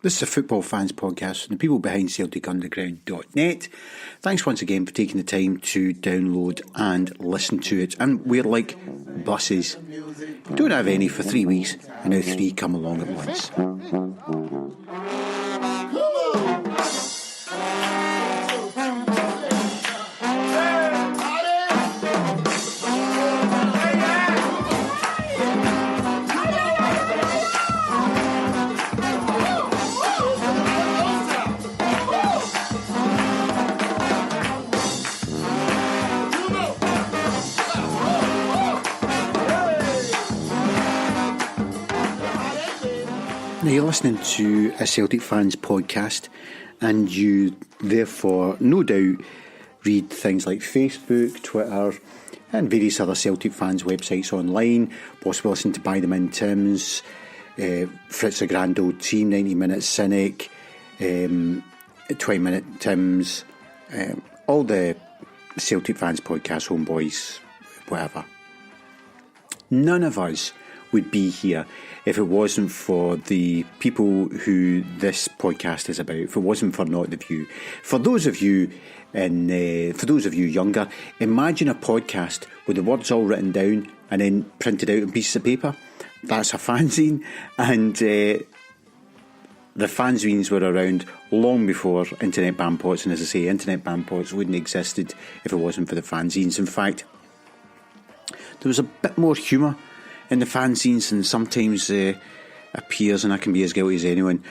This is a Football Fans podcast from the people behind CelticUnderground.net. Thanks once again for taking the time to download and listen to it. And we're like buses. We don't have any for 3 weeks, and now 3 come along at once. Now you're listening to a Celtic Fans podcast, and you therefore no doubt read things like Facebook, Twitter and various other Celtic Fans websites online, possibly listen to Buy Them In Tim's, Fritz a Grand Old Team, 90 Minute Cynic, 20 Minute Tim's, all the Celtic Fans podcast, Homeboys, whatever. None of us would be here if it wasn't for the people who this podcast is about, if it wasn't for Not The View. For those of you younger, imagine a podcast with the words all written down and then printed out on pieces of paper. That's a fanzine, and the fanzines were around long before internet bandpots, and as I say, internet bandpots wouldn't have existed if it wasn't for the fanzines. In fact, there was a bit more humour in the fanzines, and sometimes appears, and I can be as guilty as anyone,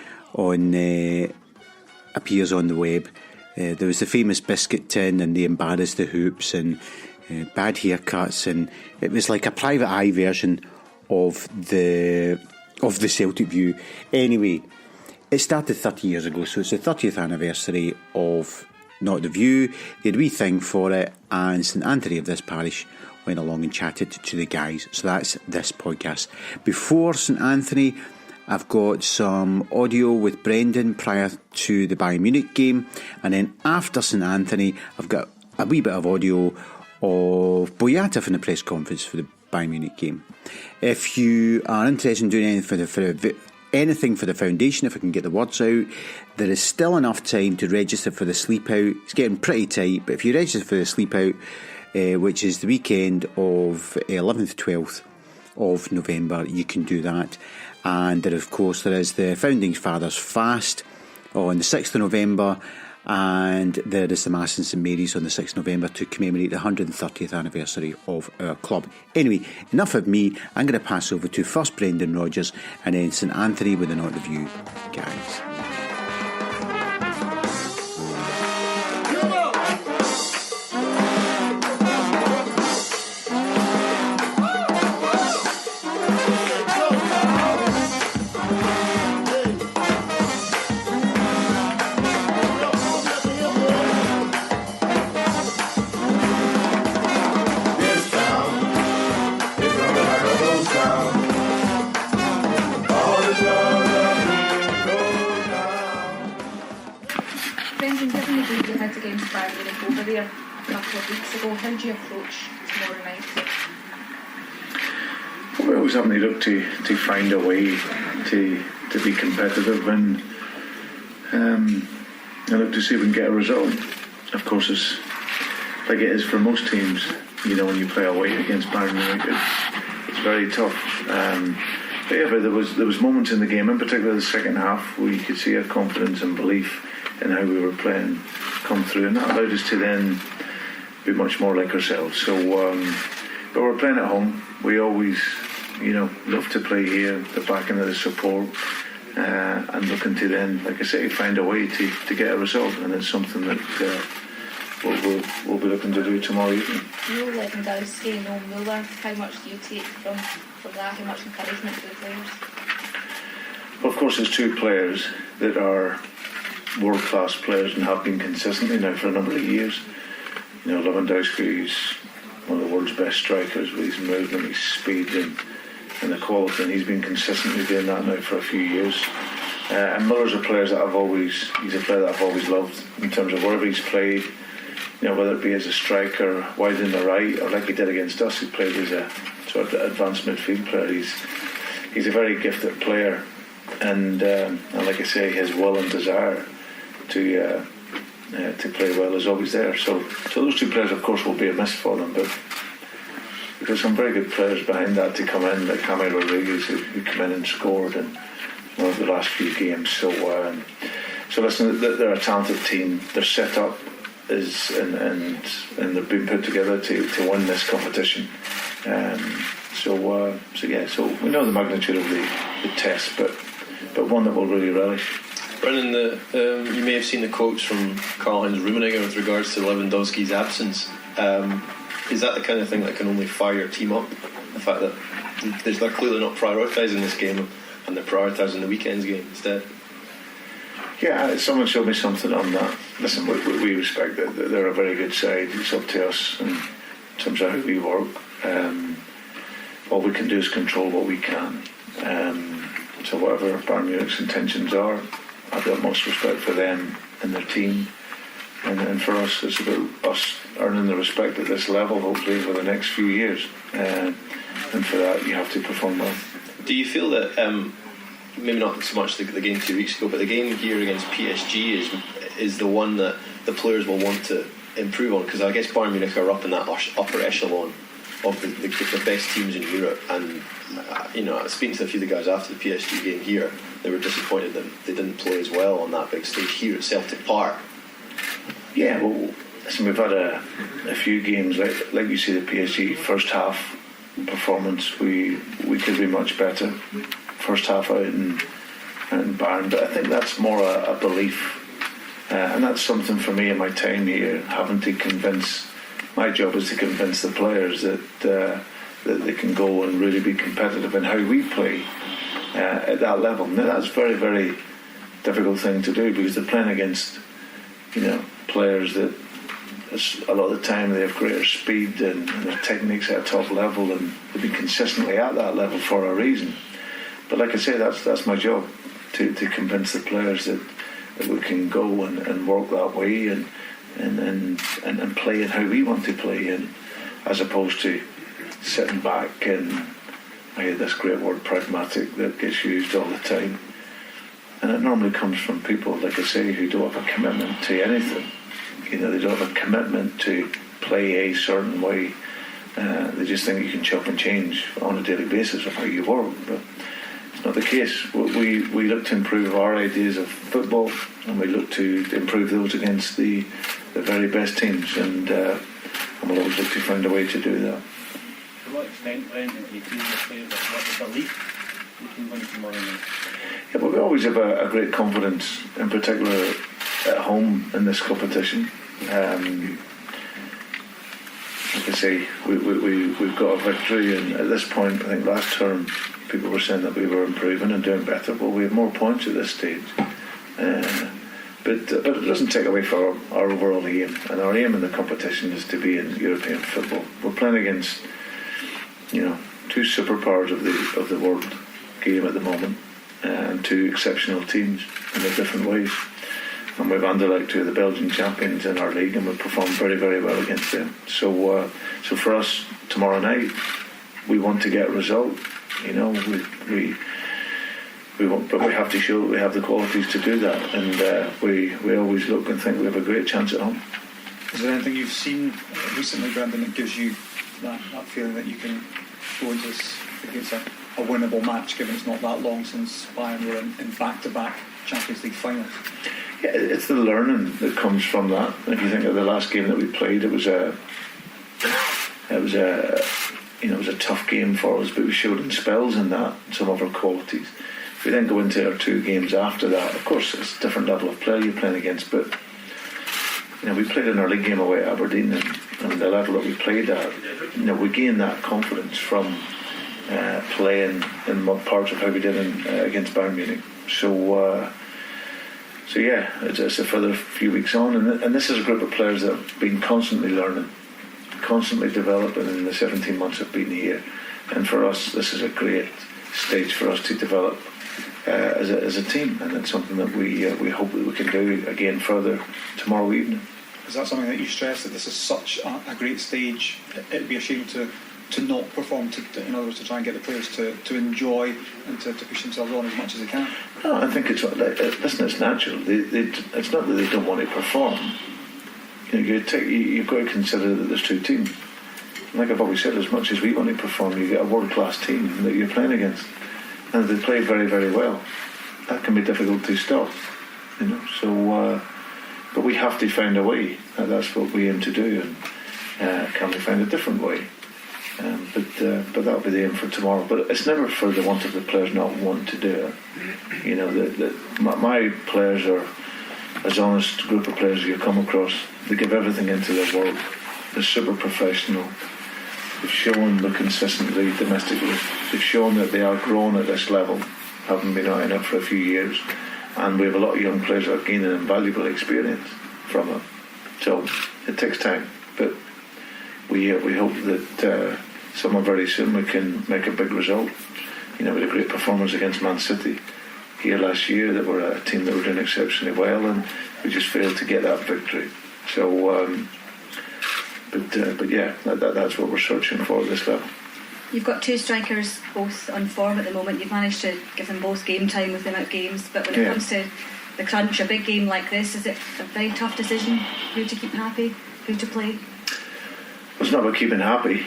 appears on the web. There was the famous biscuit tin and the embarrass the hoops and bad haircuts, and it was like a private eye version of the Celtic View. Anyway, it started 30 years ago, so it's the 30th anniversary of Not The View. They had a wee thing for it, and St Anthony of this parish went along and chatted to the guys. So that's this podcast. Before St Anthony, I've got some audio with Brendan prior to the Bayern Munich game, and then after St Anthony I've got a wee bit of audio of Boyata from the press conference for the Bayern Munich game. If you are interested in doing anything for the foundation, if I can get the words out, there is still enough time to register for the sleep out. It's getting pretty tight, but if you register for the sleep out, which is the weekend of 11th, 12th of November, you can do that. And there, of course, there is the Founding Fathers Fast on the 6th of November, and there is the Mass in St Mary's on the 6th of November to commemorate the 130th anniversary of our club. Anyway, enough of me. I'm going to pass over to first Brendan Rodgers and then St Anthony with the Not The View guys. How do you approach tomorrow night? Well, it was something to look to find a way to be competitive and look to see if we can get a result. Of course, it's like it is for most teams. You know, when you play away against Bayern Munich, it's very tough. But there was moments in the game, in particular the second half, where you could see our confidence and belief in how we were playing come through, and that allowed us to then be much more like ourselves. So, but we're playing at home. We always, love to play here, the backing of the support, and looking to then, like I say, find a way to get a result. And it's something that we'll be looking to do tomorrow evening. No Lewandowski, no Müller. How much do you take from that? How much encouragement for the players? Well, of course, there's two players that are world-class players and have been consistently now for a number of years. Lewandowski is one of the world's best strikers with his movement, his speed and the quality, and he's been consistently doing that now for a few years. And Muller's a player that he's a player that I've always loved in terms of wherever he's played, whether it be as a striker, wide in the right, or like he did against us, he played as a sort of advanced midfield player. He's a very gifted player. and like I say, his will and desire to play well is always there. So those two players, of course, will be a miss for them, but there's some very good players behind that to come in, like Jaime Rodriguez, who come in and scored in one of the last few games. So listen, they're a talented team. Their setup is and they've been put together to win this competition. So we know the magnitude of the test, but one that we'll really relish. Brendan, you may have seen the quotes from Karl-Heinz Rummenigge with regards to Lewandowski's absence. Is that the kind of thing that can only fire your team up? The fact that they're clearly not prioritising this game and they're prioritising the weekend's game instead? Yeah, someone showed me something on that. Listen, we respect that they're a very good side. It's up to us in terms of how we work. All we can do is control what we can. So whatever Bayern Munich's intentions are, I've got most respect for them and their team. And for us, it's about us earning the respect at this level, hopefully, for the next few years. And for that, you have to perform well. Do you feel that, maybe not so much the game 2 weeks ago, but the game here against PSG is the one that the players will want to improve on? Because I guess Bayern Munich are up in that upper echelon of the best teams in Europe. And, speaking to a few of the guys after the PSG game here, they were disappointed that they didn't play as well on that big stage here at Celtic Park. Yeah, well, listen, we've had a few games, like you see the PSG first half performance, we could be much better. First half out in Bayern, but I think that's more a belief. And that's something for me in my time here, having to convince, my job is to convince the players that they can go and really be competitive in how we play at that level. Now that's a very, very difficult thing to do because they're playing against, players that a lot of the time they have greater speed and their techniques at a top level, and they've been consistently at that level for a reason. But like I say, that's my job, to convince the players that we can go and work that way and play in how we want to play, and as opposed to sitting back and I hear this great word pragmatic that gets used all the time, and it normally comes from people, like I say, who don't have a commitment to anything. They don't have a commitment to play a certain way. They just think you can chop and change on a daily basis of how you work, but it's not the case. We look to improve our ideas of football, and we look to improve those against the very best teams, and we'll always look to find a way to do that. To what extent, Brendan, do you feel the players have got the belief you can win tomorrow night? Yeah, but we always have a great confidence, in particular at home in this competition. Like I say, we've got a victory, and at this point, I think last term people were saying that we were improving and doing better. Well, we have more points at this stage, but it doesn't take away from our overall aim. And our aim in the competition is to be in European football. We're playing against, two superpowers of the world game at the moment, and two exceptional teams in their different ways. And we've Anderlecht, two of the Belgian champions in our league, and we've performed very, very well against them. So for us tomorrow night, we want to get a result. We want, but we have to show that we have the qualities to do that, and we always look and think we have a great chance at home. Is there anything you've seen recently, Brendan, that gives you that feeling that you can go into this against a winnable match, given it's not that long since Bayern were in back-to-back Champions League finals? Yeah, it's the learning that comes from that. If you think of the last game that we played, it was a tough game for us, but we showed in spells in that some of our qualities. If we then go into our two games after that, of course it's a different level of player you're playing against, but we played in our league game away at Aberdeen, and the level that we played at, we gained that confidence from playing in parts of how we did against Bayern Munich. So yeah, it's a further few weeks on, and this is a group of players that have been constantly learning, constantly developing in the 17 months I've been here. And for us, this is a great stage for us to develop as a team, and it's something that we hope that we can do again further tomorrow evening. Is that something that you stress, that this is such a great stage? It'd be a shame to not perform, in other words, to try and get the players to enjoy and to push themselves on as much as they can? No, I think it's listen. It's natural. It's not that they don't want to perform. You've got to consider that there's two teams. Like I've always said, as much as we want to perform, you get a world-class team that you're playing against, and they play very, very well. That can be difficult to stop, So, but we have to find a way. That's what we aim to do. And can we find a different way? But that'll be the aim for tomorrow. But it's never for the want of the players not wanting to do it. My players are as honest group of players you come across. They give everything into their work. They're super professional. They've shown they're consistently domestically. They've shown that they are growing at this level, having been out in it for a few years. And we have a lot of young players that are gaining invaluable experience from it. So it takes time. But we hope that somewhere very soon we can make a big result. We had a great performance against Man City here last year. That were a team that were doing exceptionally well, and we just failed to get that victory. So, but yeah, that's what we're searching for at this level. You've got two strikers both on form at the moment. You've managed to give them both game time with the amount of games, but when it comes to the crunch, a big game like this, is it a very tough decision who to keep happy, who to play? It's not about keeping happy.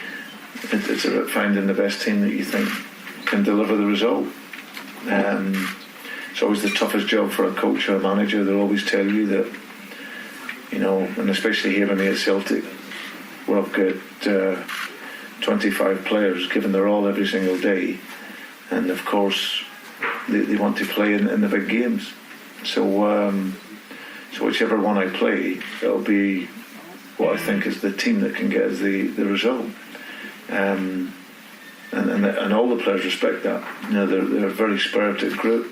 It's about finding the best team that you think can deliver the result. It's always the toughest job for a coach or a manager. They'll always tell you that, and especially here with me at Celtic, we've got 25 players giving their all every single day, and of course they want to play in the big games. So whichever one I play, it'll be what I think is the team that can get us the result. And all the players respect that. They're a very spirited group.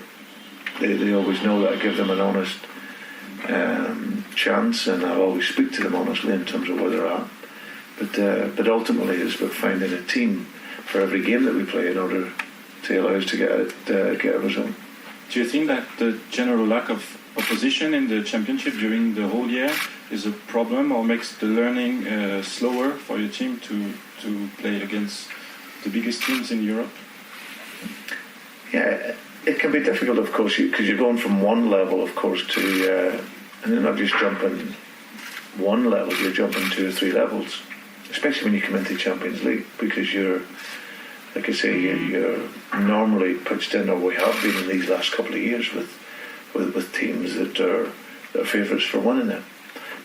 They always know that I give them an honest chance, and I always speak to them honestly in terms of where they're at. But ultimately, it's about finding a team for every game that we play in order to allow us to get a result. Do you think that the general lack of opposition in the championship during the whole year is a problem, or makes the learning slower for your team to play against the biggest teams in Europe? Yeah, it can be difficult, of course, because you're going from one level, of course, to and you're not just jumping one level, you're jumping 2 or 3 levels, especially when you come into Champions League, because you're, like I say, you're normally pitched in, or we have been in these last couple of years with teams that are favourites for winning it.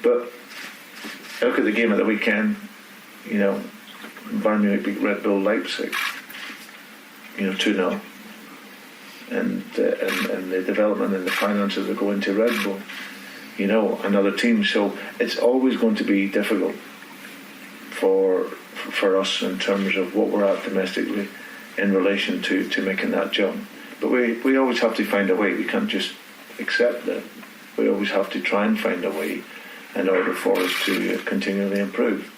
But look at the game of the weekend. Bayern Munich beat Red Bull Leipzig, 2-0, and the development and the finances that go into Red Bull, another team. So it's always going to be difficult for us in terms of what we're at domestically in relation to making that jump. But we always have to find a way. We can't just accept that. We always have to try and find a way in order for us to continually improve.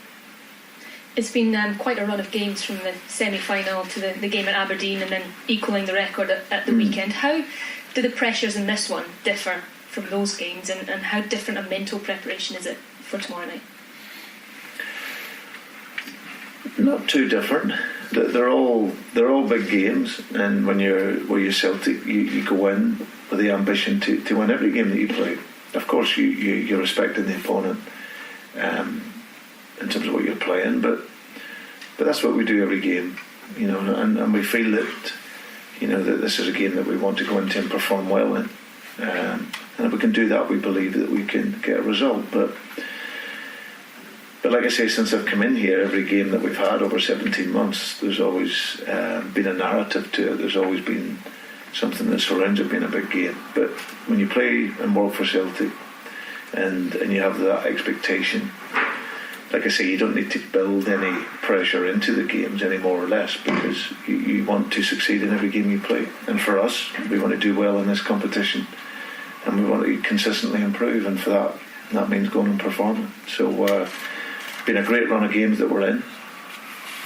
It's been quite a run of games from the semi-final to the game at Aberdeen, and then equalling the record at the weekend. How do the pressures in this one differ from those games, and how different a mental preparation is it for tomorrow night? Not too different. They're all big games, and when you're Celtic, you go in with the ambition to win every game that you play. Of course, you're respecting the opponent in terms of what you're playing, but that's what we do every game, and we feel that that this is a game that we want to go into and perform well in, and if we can do that, we believe that we can get a result. But like I say, since I've come in here, every game that we've had over 17 months, there's always been a narrative to it. There's always been something that surrounds it being a big game. But when you play and work for Celtic, and you have that expectation, like I say, you don't need to build any pressure into the games any more or less, because you want to succeed in every game you play. And for us, we want to do well in this competition, and we want to consistently improve, and for that means going and performing. So been a great run of games that we're in.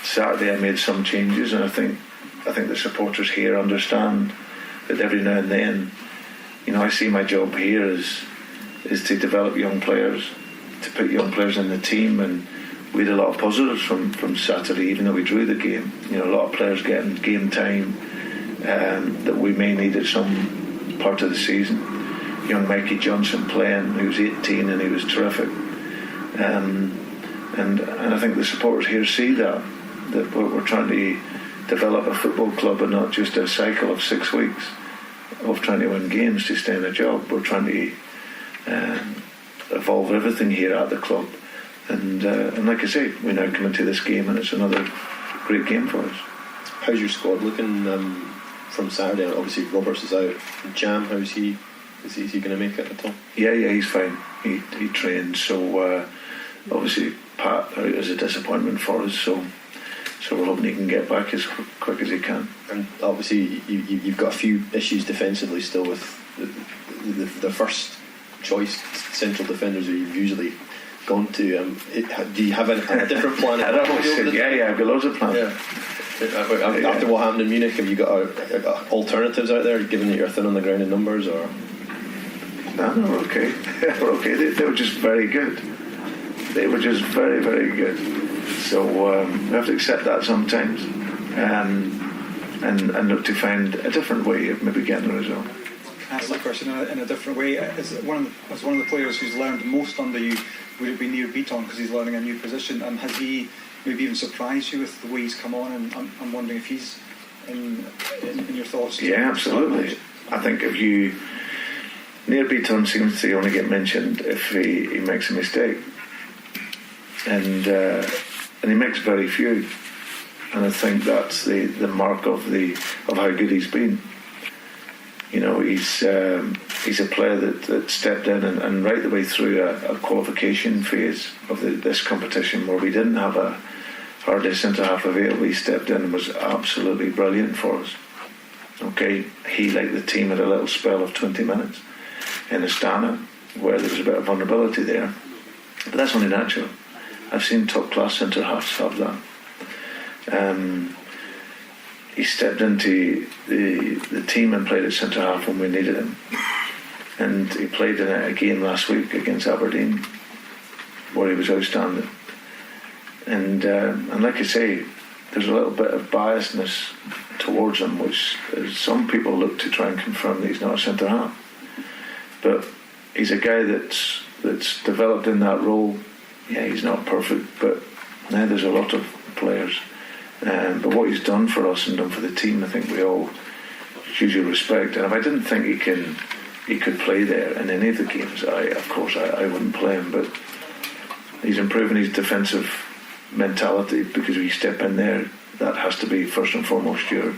Saturday I made some changes, and I think the supporters here understand that every now and then, I see my job here is to develop young players, to put young players in the team, and we had a lot of positives from Saturday, even though we drew the game. You know, a lot of players getting game time that we may need at some part of the season. Young Mikey Johnson playing, he was 18 and he was terrific. And I think the supporters here see that we're trying to develop a football club and not just a cycle of 6 weeks of trying to win games to stay in a job. We're trying to evolve everything here at the club. And like I say, we now come into this game and it's another great game for us. How's your squad looking from Saturday? Obviously Roberts is out. Jam, how's he? Is he going to make it at all? Yeah, he's fine. He trained. So obviously Pat out is a disappointment for us. So we're hoping he can get back as quick as he can. And obviously you've got a few issues defensively still with the first choice central defenders who you've usually gone to. Do you have a different plan? Yeah, I've got loads of plans. Yeah. After what happened in Munich, have you got alternatives out there, given that you're thin on the ground in numbers? Or no, we're okay. We're okay. They were just very good. They were just very, very good. So we have to accept that sometimes, and look to find a different way of maybe getting a result. Ask that question in a different way. As one of the players who's learned most under you, would it be Nir Beaton because he's learning a new position? And has he maybe even surprised you with the way he's come on? And I'm wondering if he's in your thoughts. Yeah, absolutely. I think Nir Beaton seems to only get mentioned if he makes a mistake, and he makes very few. And I think that's the mark of how good he's been. You know, he's a player that stepped in and right the way through a qualification phase of this competition where we didn't have hardly a centre half available. He stepped in and was absolutely brilliant for us. Okay, he, like the team, had a little spell of 20 minutes in Astana where there was a bit of vulnerability there, but that's only natural. I've seen top class centre halves have that. He stepped into the team and played at centre half when we needed him, and he played in a game last week against Aberdeen where he was outstanding. And like I say, there's a little bit of biasness towards him, which some people look to try and confirm that he's not a centre half. But he's a guy that's developed in that role. Yeah, he's not perfect, but now there's a lot of players. But what he's done for us and done for the team, I think we all hugely respect. And if I didn't think he could play there in any of the games, I wouldn't play him. But he's improving his defensive mentality, because if you step in there, that has to be first and foremost your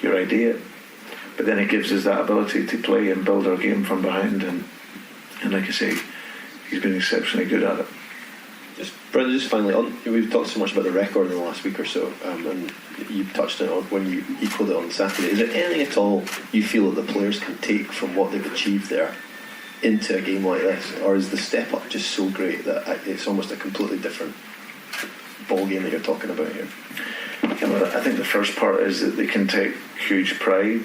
idea. But then it gives us that ability to play and build our game from behind. And like I say, he's been exceptionally good at it. Brendan, just finally, we've talked so much about the record in the last week or so, and you touched on it when you equalled it on Saturday. Is there anything at all you feel that the players can take from what they've achieved there into a game like this, or is the step up just so great that it's almost a completely different ball game that you're talking about here? Yeah, well, I think the first part is that they can take huge pride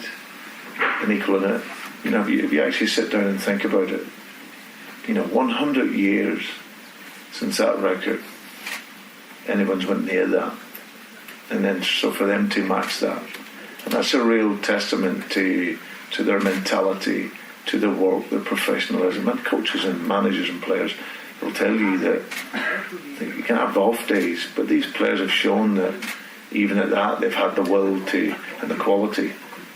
in equaling it. You know, if you actually sit down and think about it, 100 years since that record, anyone's went near that, and then so for them to match that, and that's a real testament to their mentality, to their work, their professionalism. And coaches and managers and players will tell you that you can have off days, but these players have shown that even at that they've had the will to and the quality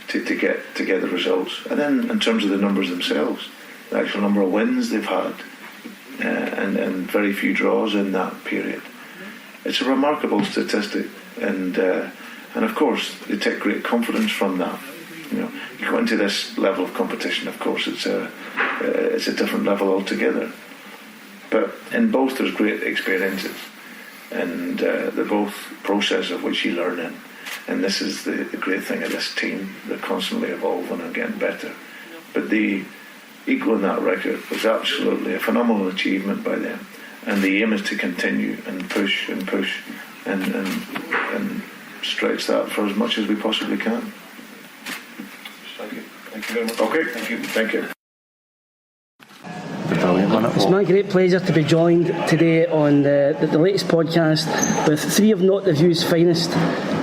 to get the results. And then in terms of the numbers themselves, the actual number of wins they've had, and very few draws in that period. It's a remarkable statistic, and of course they take great confidence from that. You go into this level of competition, of course it's a different level altogether. But in both there's great experiences, and they're both process of which you learn in. And this is the great thing of this team. They're constantly evolving and getting better. But the equaling that record was absolutely a phenomenal achievement by them, and the aim is to continue and push and stretch that for as much as we possibly can. Thank you very much. Okay, thank you. Brilliant, wasn't it? It's my great pleasure to be joined today on the latest podcast with three of Not The View's finest.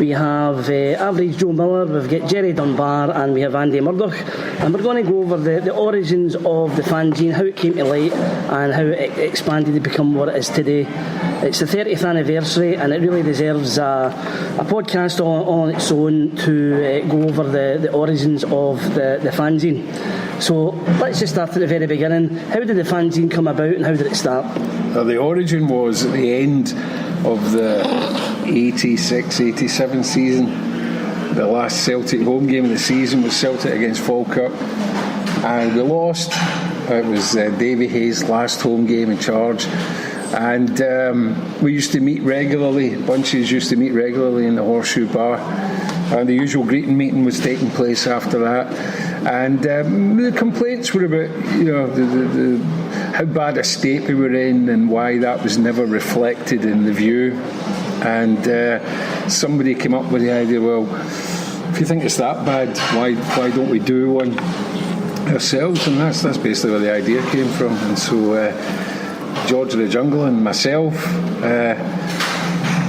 We have Average Joe Miller, we've got Jerry Dunbar, and we have Andy Murdoch. And we're going to go over the origins of the fanzine, how it came to light, and how it expanded to become what it is today. It's the 30th anniversary, and it really deserves a podcast on its own to go over the origins of the fanzine. So let's just start at the very beginning. How did the fanzine come about, and how did it start? The origin was at the end of the 86-87 season. The last Celtic home game of the season was Celtic against Falkirk, and we lost. It was Davy Hayes' last home game in charge, and we used to meet regularly. Bunches used to meet regularly in the Horseshoe Bar, and the usual greeting meeting was taking place after that. And the complaints were about, the how bad a state we were in, and why that was never reflected in the View. And somebody came up with the idea, well, if you think it's that bad, why don't we do one ourselves? And that's basically where the idea came from. And so George the Jungle and myself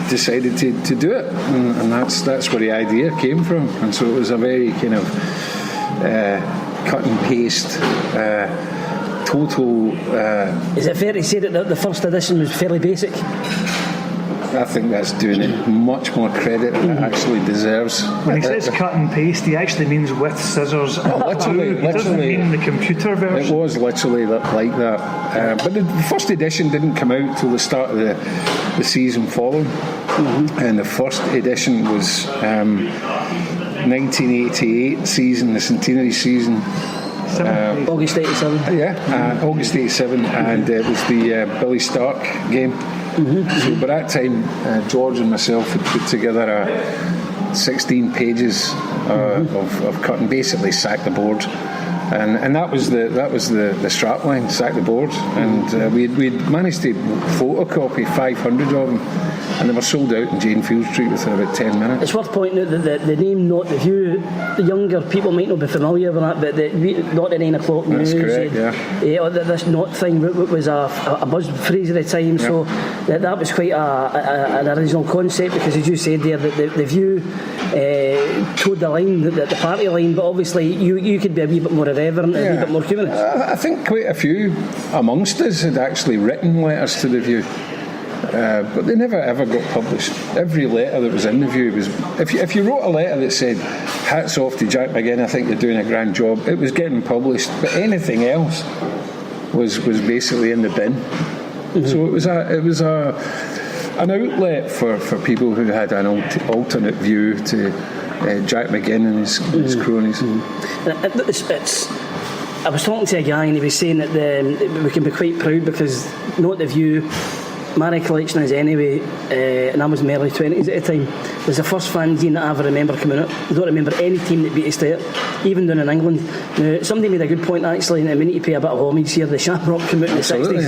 decided to do it, and that's where the idea came from. And so it was a very kind of cut and paste total. Is it fair to say that the first edition was fairly basic? I think that's doing it much more credit than it actually deserves. When he says cut and paste, he actually means with scissors. Literally, he doesn't mean the computer version. It was literally like that. But the first edition didn't come out till the start of the season following. And the first edition was 1988 season, the centenary season. August 87. August 87, and it was the Billy Stark game. So by that time, George and myself had put together 16 pages of cut and basically sack the board, and that was the strapline, sack the board, and we'd managed to photocopy 500 of them, and they were sold out in Jane Field Street within about 10 minutes. It's worth pointing out that the name Not The View, the younger people might not be familiar with that, but not the 9 o'clock news. That's correct, this not thing was a buzz phrase at the time, so that was quite an original concept, because as you said there, the View towed the line, the party line, but obviously you could be a wee bit more irreverent, a wee bit more humorous. I think quite a few amongst us had actually written letters to the View. But they never ever got published. Every letter that was in the View was, if you wrote a letter that said hats off to Jack McGinn, I think you're doing a grand job, it was getting published. But anything else was basically in the bin. So it was an outlet for people who had an alternate view to Jack McGinn and his cronies. I was talking to a guy, and he was saying that we can be quite proud, because Not The View, my recollection is anyway, and I was in my early 20s at the time, was the first fanzine that I ever remember coming out. I don't remember any team that beat us there, even down in England. Now, somebody made a good point actually, and we need to pay a bit of homage here. The Shamrock came out in the 60s,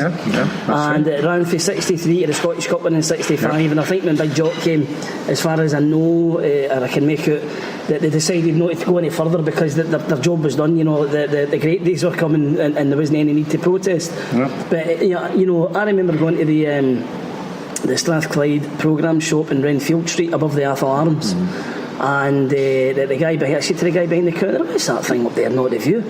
and it ran from 63 to the Scottish Cup in 65, and I think when Big Jock came, as far as I know, or I can make out, that they decided not to go any further because their job was done. The great days were coming, and there wasn't any need to protest. But I remember going to the Strathclyde programme shop in Renfield Street above the Athol Arms, and the guy behind, I said to the guy behind the counter, "What's that thing up there, Not The View?"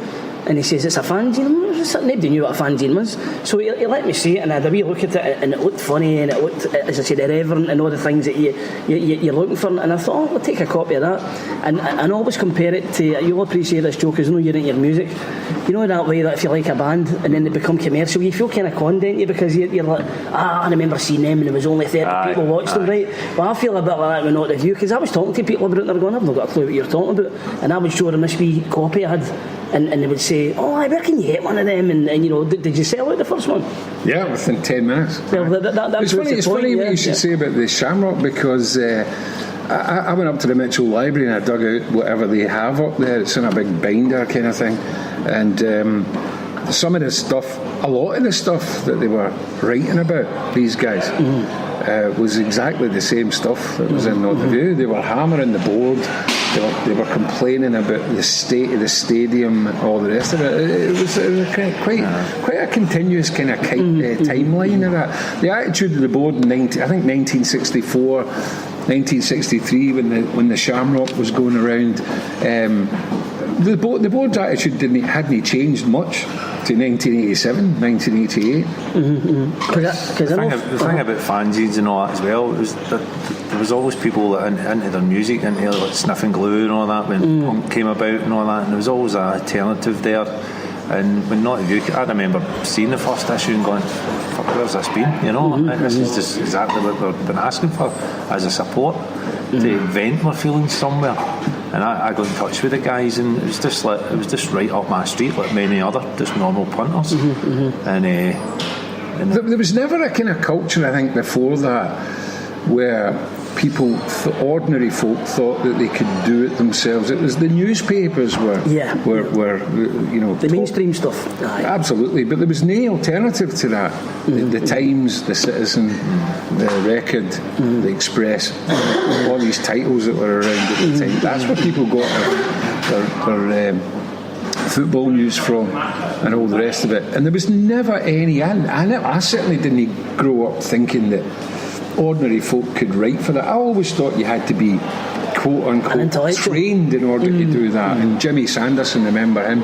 And he says, "It's a fanzine." Nobody knew what a fanzine was, so he let me see it, and I had a wee look at it, and it looked funny, and it looked, as I said, irreverent, and all the things that you're looking for. And I thought, I'll take a copy of that, and always compare it to. You'll appreciate this, Joe, because I know you're into your music. You know that way that if you like a band and then they become commercial, you feel kind of conned, don't you? Because you're like, I remember seeing them and there was only 30 people watched them, right? Well, I feel a bit like that with Not The View, because I was talking to people about it, and they're going, I've not got a clue what you're talking about, and I would show them this wee copy I had, and they would say, where can you get one of them? And did you sell out the first one? Yeah, within 10 minutes. Well, it's funny what you should say about the Shamrock, because I went up to the Mitchell Library and I dug out whatever they have up there. It's in a big binder kind of thing, and some of the stuff, a lot of the stuff that they were writing about, these guys, was exactly the same stuff that was in Northern View. They were hammering the board. They were complaining about the state of the stadium and all the rest of it. It was quite a continuous kind of timeline of that. The attitude of the board in 1964, 1963, when the Shamrock was going around, the board's attitude hadn't changed much to 1987, 1988. The thing about fanzines and all that as well was that there was always people that into their music, into like Sniffing Glue and all that when punk came about and all that, and there was always an alternative there. And when Not View, I remember seeing the first issue and going, fuck, where's this been? This is just exactly what we've been asking for as a support, to vent my feelings somewhere. And I got in touch with the guys, and it was just right up my street, like many other just normal punters. And there was never a kind of culture, I think, before that, where people, ordinary folk, thought that they could do it themselves. It was the newspapers were the mainstream stuff. Aye. Absolutely, but there was no alternative to that. The Times, the Citizen, the Record, the Express, all these titles that were around at the time. That's where people got their football news from and all the rest of it. And there was never any. I certainly didn't grow up thinking that ordinary folk could write for that. I always thought you had to be quote unquote trained in order to do that. And Jimmy Sanderson, remember him?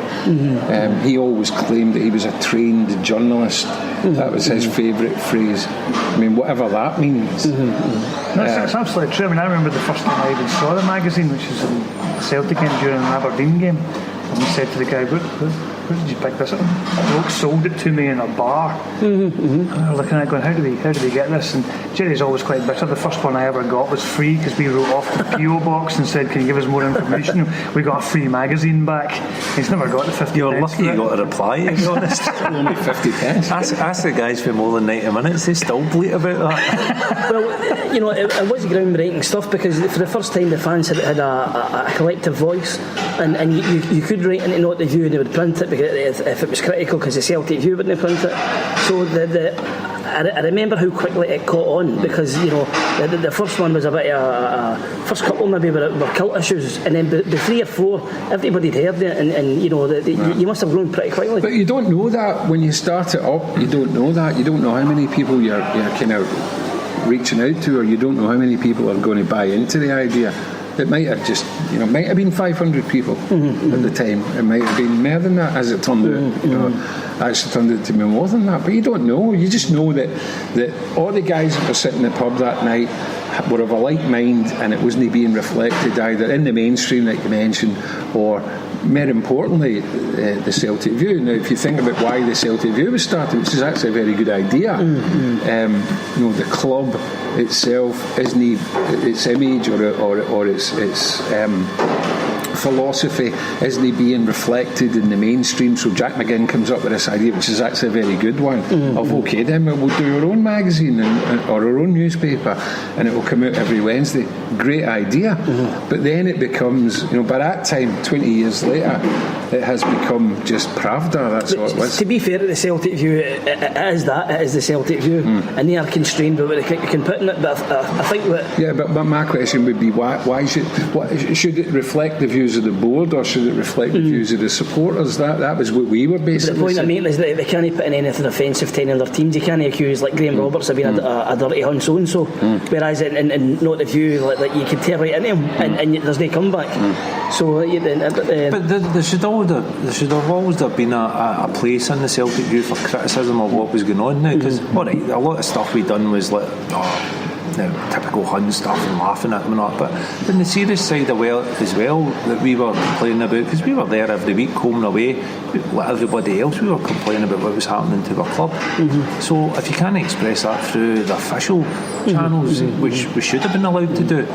He always claimed that he was a trained journalist. That was his favourite phrase. I mean, whatever that means. That's absolutely true. I mean, I remember the first time I even saw the magazine, which was in the Celtic game during an Aberdeen game, and he said to the guy, where did you pick this up? The bloke sold it to me in a bar. And I was looking at it going, how do we get this? And Jerry's always quite bitter. The first one I ever got was free because we wrote off the PO box and said, can you give us more information? We got a free magazine back. He's never got the 50 You were lucky you got a reply, to be honest. Only 50 pence. Ask the guys for more than 90 minutes, they still bleat about that. Well, it was groundbreaking stuff, because for the first time the fans had a collective voice, and you could write into Not the View and they would print it because if it was critical, because the Celtic View wouldn't print it. So I remember how quickly it caught on, because the first one was a bit first couple maybe were cult issues, and then the 3 or 4 everybody'd heard it, and you must have grown pretty quickly. But you don't know that when you start it up. You don't know that. You don't know how many people you're kind of reaching out to, or you don't know how many people are going to buy into the idea. It might have just, might have been 500 people at the time. It might have been more than that, as it turned out. Actually turned out to be more than that. But you don't know. You just know that all the guys that were sitting in the pub that night were of a like mind, and it wasn't being reflected either in the mainstream, like you mentioned, or more importantly, the Celtic View. Now, if you think about why the Celtic View was started, which is actually a very good idea, the club itself isn't its image or its philosophy isn't being reflected in the mainstream. So Jack McGinn comes up with this idea, which is actually a very good one, of okay, then we'll do our own magazine or our own newspaper, and it will come out every Wednesday. Great idea. But then it becomes, by that time, 20 years later, it has become just Pravda. That's all it was. To be fair to the Celtic View, it is the Celtic View, and they are constrained by what they can put in it. But I think that... Yeah, but my question would be, why should it reflect the views of the board, or should it reflect the views of the supporters? That was what we were basically. The point I'm making is that they can't put in anything offensive to any of their teams. You can't accuse like Graham Roberts of being a dirty hun so and so, whereas in Not the View, like you can tear right into him, and there's no comeback. So, but there should have always been a place in the Celtic View for criticism of what was going on now, because a lot of stuff we done was like typical Hun stuff and laughing at them and all, but then the serious side as well that we were complaining about, because we were there every week combing away like everybody else, we were complaining about what was happening to our club. So if you can't express that through the official channels, which we should have been allowed to do,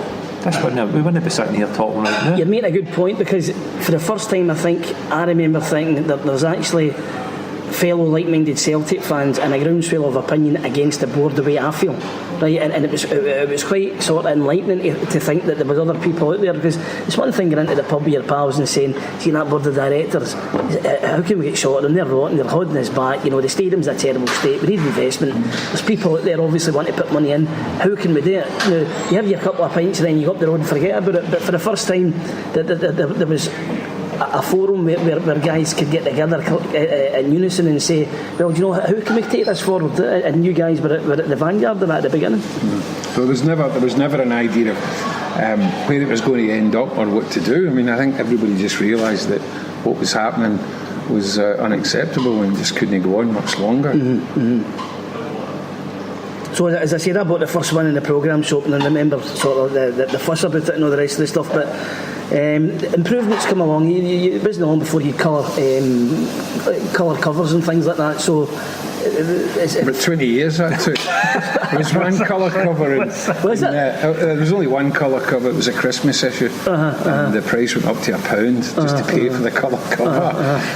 we wouldn't be sitting here talking right now. You're making a good point, because for the first time I remember thinking that there's actually fellow like-minded Celtic fans and a groundswell of opinion against the board the way I feel, right? And it was quite sort of enlightening to think that there was other people out there, because it's one thing going into the pub with your pals and saying, see that board of directors, how can we get shot on? They're rotten, they're holding us back, you know, the stadium's a terrible state, we need investment, there's people out there obviously want to put money in, how can we do it? You know, you have your couple of pints and then you go up the road and forget about it. But for the first time there was a forum where guys could get together in unison and say, well, do you know, how can we take this forward? And you guys were at the vanguard of that at the beginning. So there was never an idea of where it was going to end up or what to do. I mean, I think everybody just realised that what was happening was unacceptable and just couldn't go on much longer. So as I said, I bought the first one in the programme shop, and I remember sort of the fuss about it and all the rest of the stuff, but improvements come along. It wasn't long before you colour covers and things like that, so about 20 years that took. There was one colour cover there was only one colour cover. It was a Christmas issue, and the price went up to £1 just to pay for the colour cover.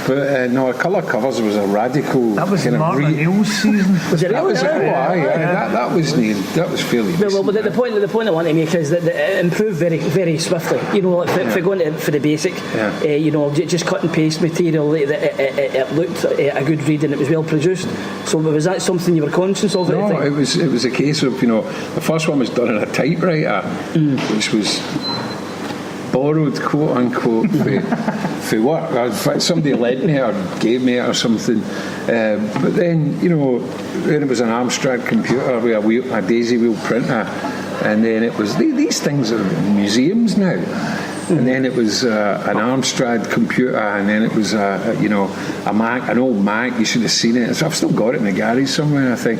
But no, colour covers was a radical. That was kind Martin of O'Neill's season. That was fairly well, but the point I want to make is that it improved very, very swiftly. You know, if we're going for the basic, you know, just cut and paste material, it looked a good read and it was well produced. So was that something you were conscious of? No, it was a case of, you know, the first one was done on a typewriter, which was borrowed, quote unquote, for work. In fact, somebody lent me or gave me it or something. But then, you know, then it was an Amstrad computer with a daisy wheel printer, and then it was these things are in museums now. And then it was an Amstrad computer, and then it was a Mac, an old Mac. You should have seen it. So I've still got it in the garage somewhere, I think.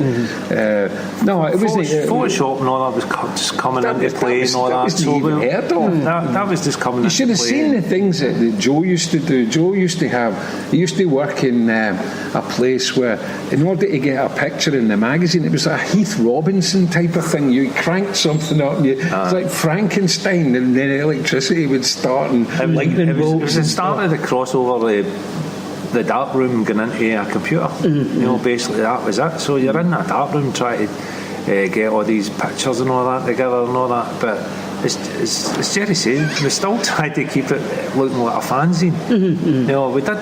No, it was Photoshop and all that was just coming into play and all that. That was just coming. You should have seen the things that Joe used to do. Joe used to work in a place where, in order to get a picture in the magazine, it was a Heath Robinson type of thing. You cranked something up, and it's like Frankenstein, and then electricity would start and lightning bolts. It was the start of the crossover, the dark room going into a computer. You know, basically that was it. So you're in that dark room trying to get all these pictures and all that together and all that. But as Jerry said, we still tried to keep it looking like a fanzine. You know, we did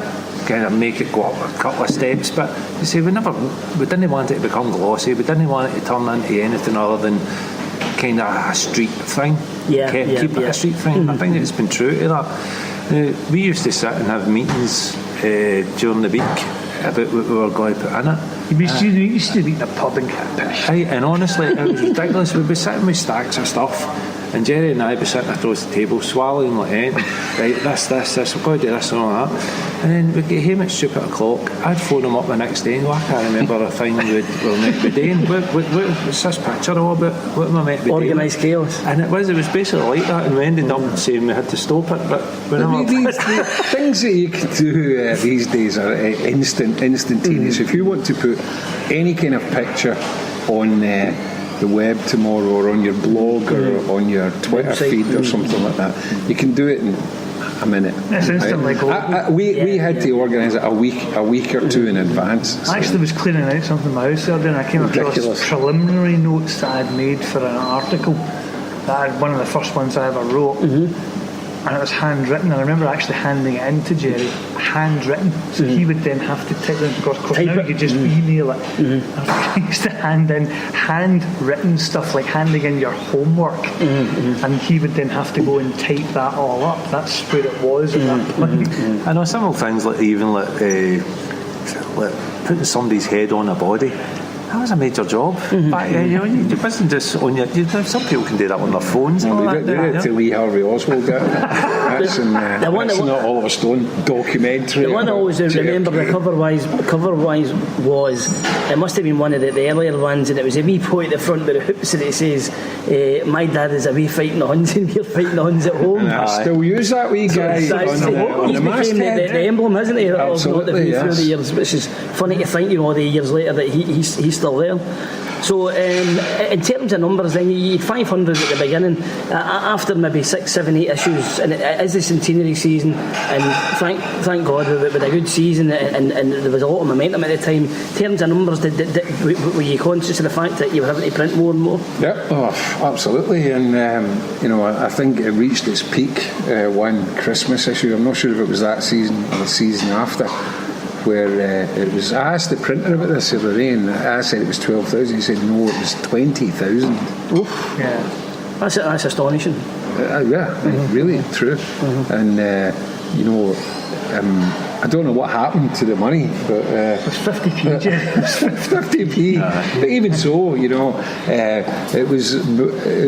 kind of make it go up a couple of steps, but you see, we didn't want it to become glossy. We didn't want it to turn into anything other than kind of a street thing. Keep it a street thing. I think it's been true to that. We used to sit and have meetings during the week about what we were going to put in it. You used to be in the pub and get a piss. And honestly, it was ridiculous. We'd be sitting with stacks of stuff, and Jerry and I would be sitting across the table swallowing like anything. Right, this, we've got to do this and all that. And then we'd get home at stupid o'clock. I'd phone him up the next day and I can't remember a thing we were meant to be doing. What's this picture all about? What am I meant to be doing? Organised chaos. And it was basically like that, and we ended up saying we had to stop it. But the things that you can do these days are instantaneous. If you want to put any kind of picture on the web tomorrow, or on your blog, or on your Twitter feed or something like that, you can do it in a minute. It's instantly we had to organise it a week or two in advance. I actually was clearing out something in my house the other day, and I came across preliminary notes that I'd made for an article that I had, one of the first ones I ever wrote, and it was handwritten. I remember actually handing it in to Jerry, handwritten, so he would then have to take them, because now you could just email it. I used to hand in handwritten stuff, like handing in your homework, and he would then have to go and type that all up. That's where it was at that point. I know some things like even like putting somebody's head on a body. That was a major job. But you wasn't just on your. Some people can do that on their phones. Well, they did it to Lee Harvey Oswald. That's in not Oliver Stone documentary. The one I always remember the cover wise was, it must have been one of the earlier ones, and it was a wee poet at the front with the hoops, and it says, "My dad is away fighting the Huns, and we're fighting the Huns at home." I still use that wee guy. He's became the emblem, hasn't he? Absolutely, through the years, which is funny to think, all the years later that he's still there. So in terms of numbers, then you had 500 at the beginning. After maybe 6, 7, 8 issues, and it is the centenary season, and thank God with a good season, and there was a lot of momentum at the time. In terms of numbers, were you conscious of the fact that you were having to print more and more? Yeah, absolutely. And I think it reached its peak one Christmas issue. I'm not sure if it was that season or the season after, where it was. I asked the printer about this the other day, and I said it was 12,000. He said no, it was 20,000. Oof. Yeah, that's astonishing. Really true. And I don't know what happened to the money, but it was 50p. It's 50p. But even so, it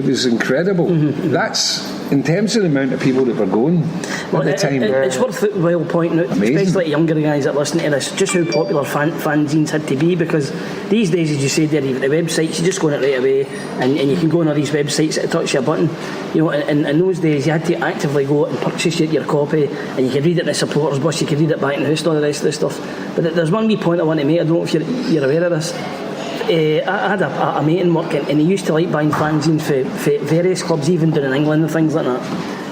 was incredible. That's in terms of the amount of people that were going at the time. It's worthwhile pointing out, especially to younger guys that listen to this, just how popular fanzines had to be, because these days, as you said there, you've got the websites, you just go on it right away, and you can go on all these websites at a touch of a button. In those days, you had to actively go out and purchase your copy, and you could read it in the supporters bus, you could read it back in the house, and all the rest of the stuff. But there's one wee point I want to make. I don't know if you're aware of this. I had a mate in work, and he used to like buying fanzines for various clubs, even down in England and things like that.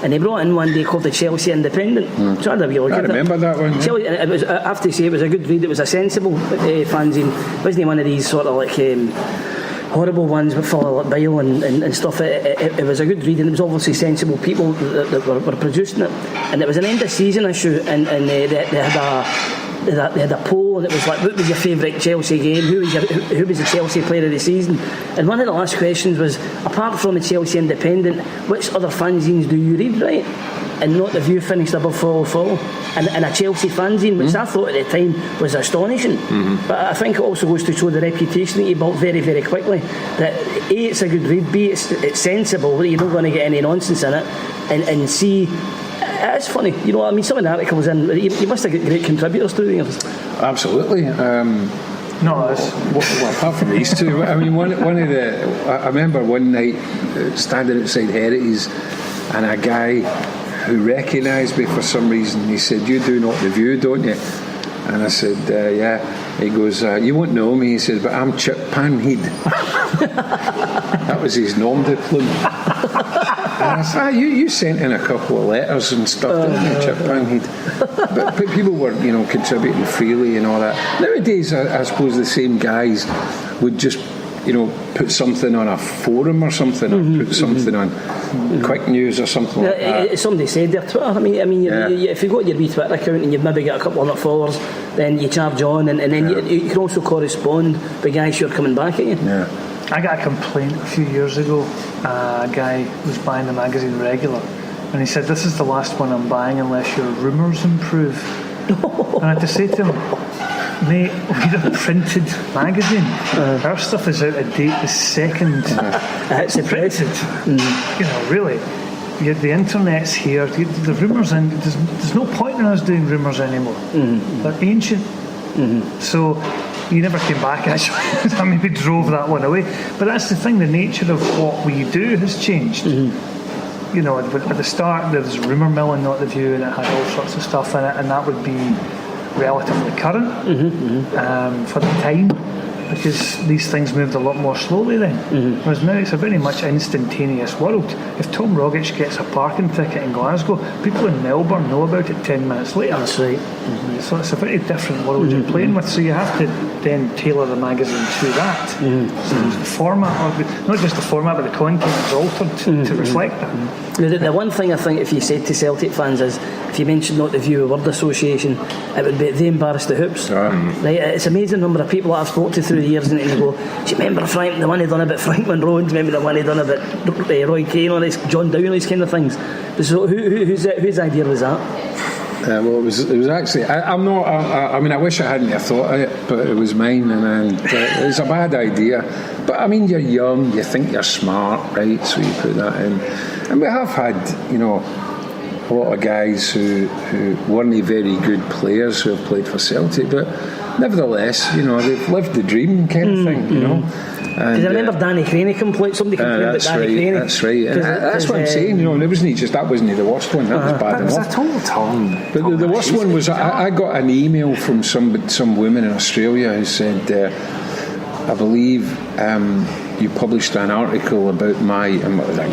And he brought in one day called the Chelsea Independent. So I had a wee look at it. I remember that one. Chelsea, and I have to say, it was a good read. It was a sensible fanzine. It wasn't one of these sort of like horrible ones with full of bile and stuff. It was a good read, and it was obviously sensible people that were producing it. And it was an end of season issue, and they had a poll, and it was like, what was your favourite Chelsea game? Who was the Chelsea player of the season? And one of the last questions was, apart from the Chelsea Independent, which other fanzines do you read, right? And Not the View finished above follow. And a Chelsea fanzine, which I thought at the time was astonishing. But I think it also goes to show the reputation that you built very, very quickly. That A, it's a good read, B, it's sensible, that you're not going to get any nonsense in it, and C, it's funny, some of the articles in, you must have got great contributors through the years. Absolutely. Apart from these two, I mean, one of the, I remember one night standing outside Heritage, and a guy who recognised me for some reason, he said, "You do Not the View, don't you?" And I said, "Yeah." He goes, "You won't know me," he said, "but I'm Chip Panhead." That was his nom de plume. And I said, you sent in a couple of letters and stuff, didn't you, Chip Panhead? But people were, contributing freely and all that. Nowadays, I suppose the same guys would just, put something on a forum or something, or put something on Quick News or something like that. Somebody said their Twitter. I mean, if you've got your wee Twitter account and you've maybe got a couple of 100 followers, then you charge on, and then you can also correspond with guys who are coming back at you. Yeah. I got a complaint a few years ago. A guy was buying the magazine regular, and he said, "This is the last one I'm buying unless your rumours improve." And I had to say to him, "Mate, we're a printed magazine. Our stuff is out of date the second it's printed. Really. The internet's here. The rumours, and there's no point in us doing rumours anymore. They're ancient." So he never came back, actually. I maybe drove that one away. But that's the thing, the nature of what we do has changed. At the start there was rumour mill and Not the View, and it had all sorts of stuff in it, and that would be relatively current for the time, because these things moved a lot more slowly then. Whereas now it's a very much instantaneous world. If Tom Rogic gets a parking ticket in Glasgow, people in Melbourne know about it 10 minutes later. That's right. So it's a very different world you're playing with, so you have to then tailor the magazine to that. So the format, not just the format, but the content is altered to reflect that. The one thing I think, if you said to Celtic fans, is if you mentioned Not the View word association, it would be they embarrassed the hoops. Right? It's amazing number of people that I've spoken to through the years, and they go, "Do you remember the one he done about Frank Monroe? Do you remember the one he done about Roy Keane, all this John Downey, these kind of things?" So whose idea was that? Well, it was actually. I'm not. I mean, I wish I hadn't have thought of it, but it was mine, and it's a bad idea. But I mean, you're young, you think you're smart, right? So you put that in, and we have had, a lot of guys who weren't very good players who have played for Celtic, but nevertheless, they've lived the dream kind of thing, Because I remember Danny Craney complained. Somebody complained about Danny Craney. That's right. That's what I'm saying. That that wasn't the worst one. That was bad enough. It was a total turn. But the worst one was I got an email from some woman in Australia who said, I believe you published an article about my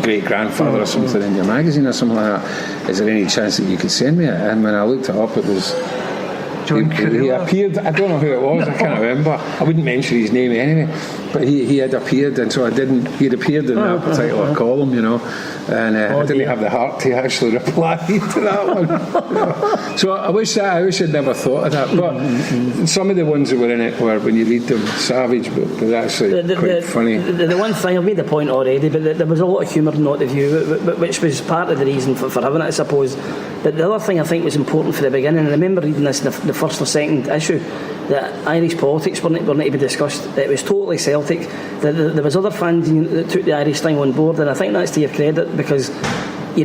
great grandfather or something in your magazine or something like that. Is there any chance that you could send me it? And when I looked it up, it was he appeared. I don't know who it was. I can't remember. I wouldn't mention his name anyway, but he had appeared, and so I didn't. He had appeared in that particular column, and I didn't have the heart to actually reply to that one. So I wish I'd never thought of that. But some of the ones that were in it were, when you read them, savage, but they're actually quite funny. The one thing, I've made the point already, but there was a lot of humour in Not the View, which was part of the reason for having it, I suppose. But the other thing I think was important for the beginning, and I remember reading this in the first or second issue, that Irish politics were not to be discussed. It was totally Celtic. There was other fans that took the Irish thing on board, and I think that's to your credit, because you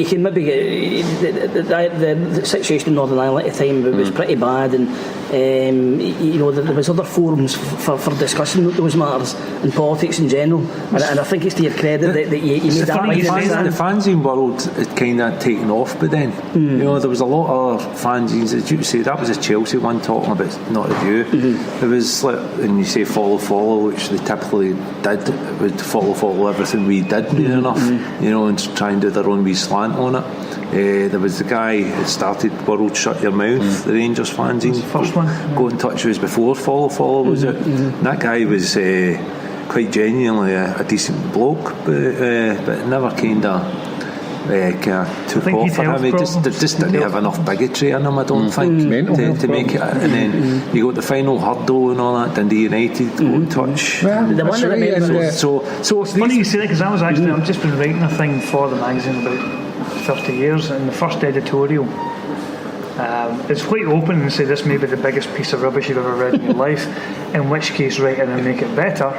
can maybe the situation in Northern Ireland at the time was pretty bad, and there was other forums for discussing those matters and politics in general, and I think it's to your credit that you made that right. The fanzine world had kind of taken off, but then there was a lot of fanzines, as you say, that was a Chelsea one talking about Not the View. There was, and you say follow, which they typically did, would follow everything we did near enough, and try and do their own wee slant on it. There was the guy that started World Shut Your Mouth, the Rangers fanzine. First one. Got in touch with us before follow was it? And that guy was quite genuinely a decent bloke, but never kind of took off for him. He just didn't have enough bigotry in him, I don't think, to make it. And then you got the final hurdle and all that. Dundee United got in touch. The one that I remember. So it's funny you say that, because I was actually I've just been writing a thing for the magazine about 30 years, and the first editorial. It's quite open and say this may be the biggest piece of rubbish you've ever read in your life, in which case write in and make it better,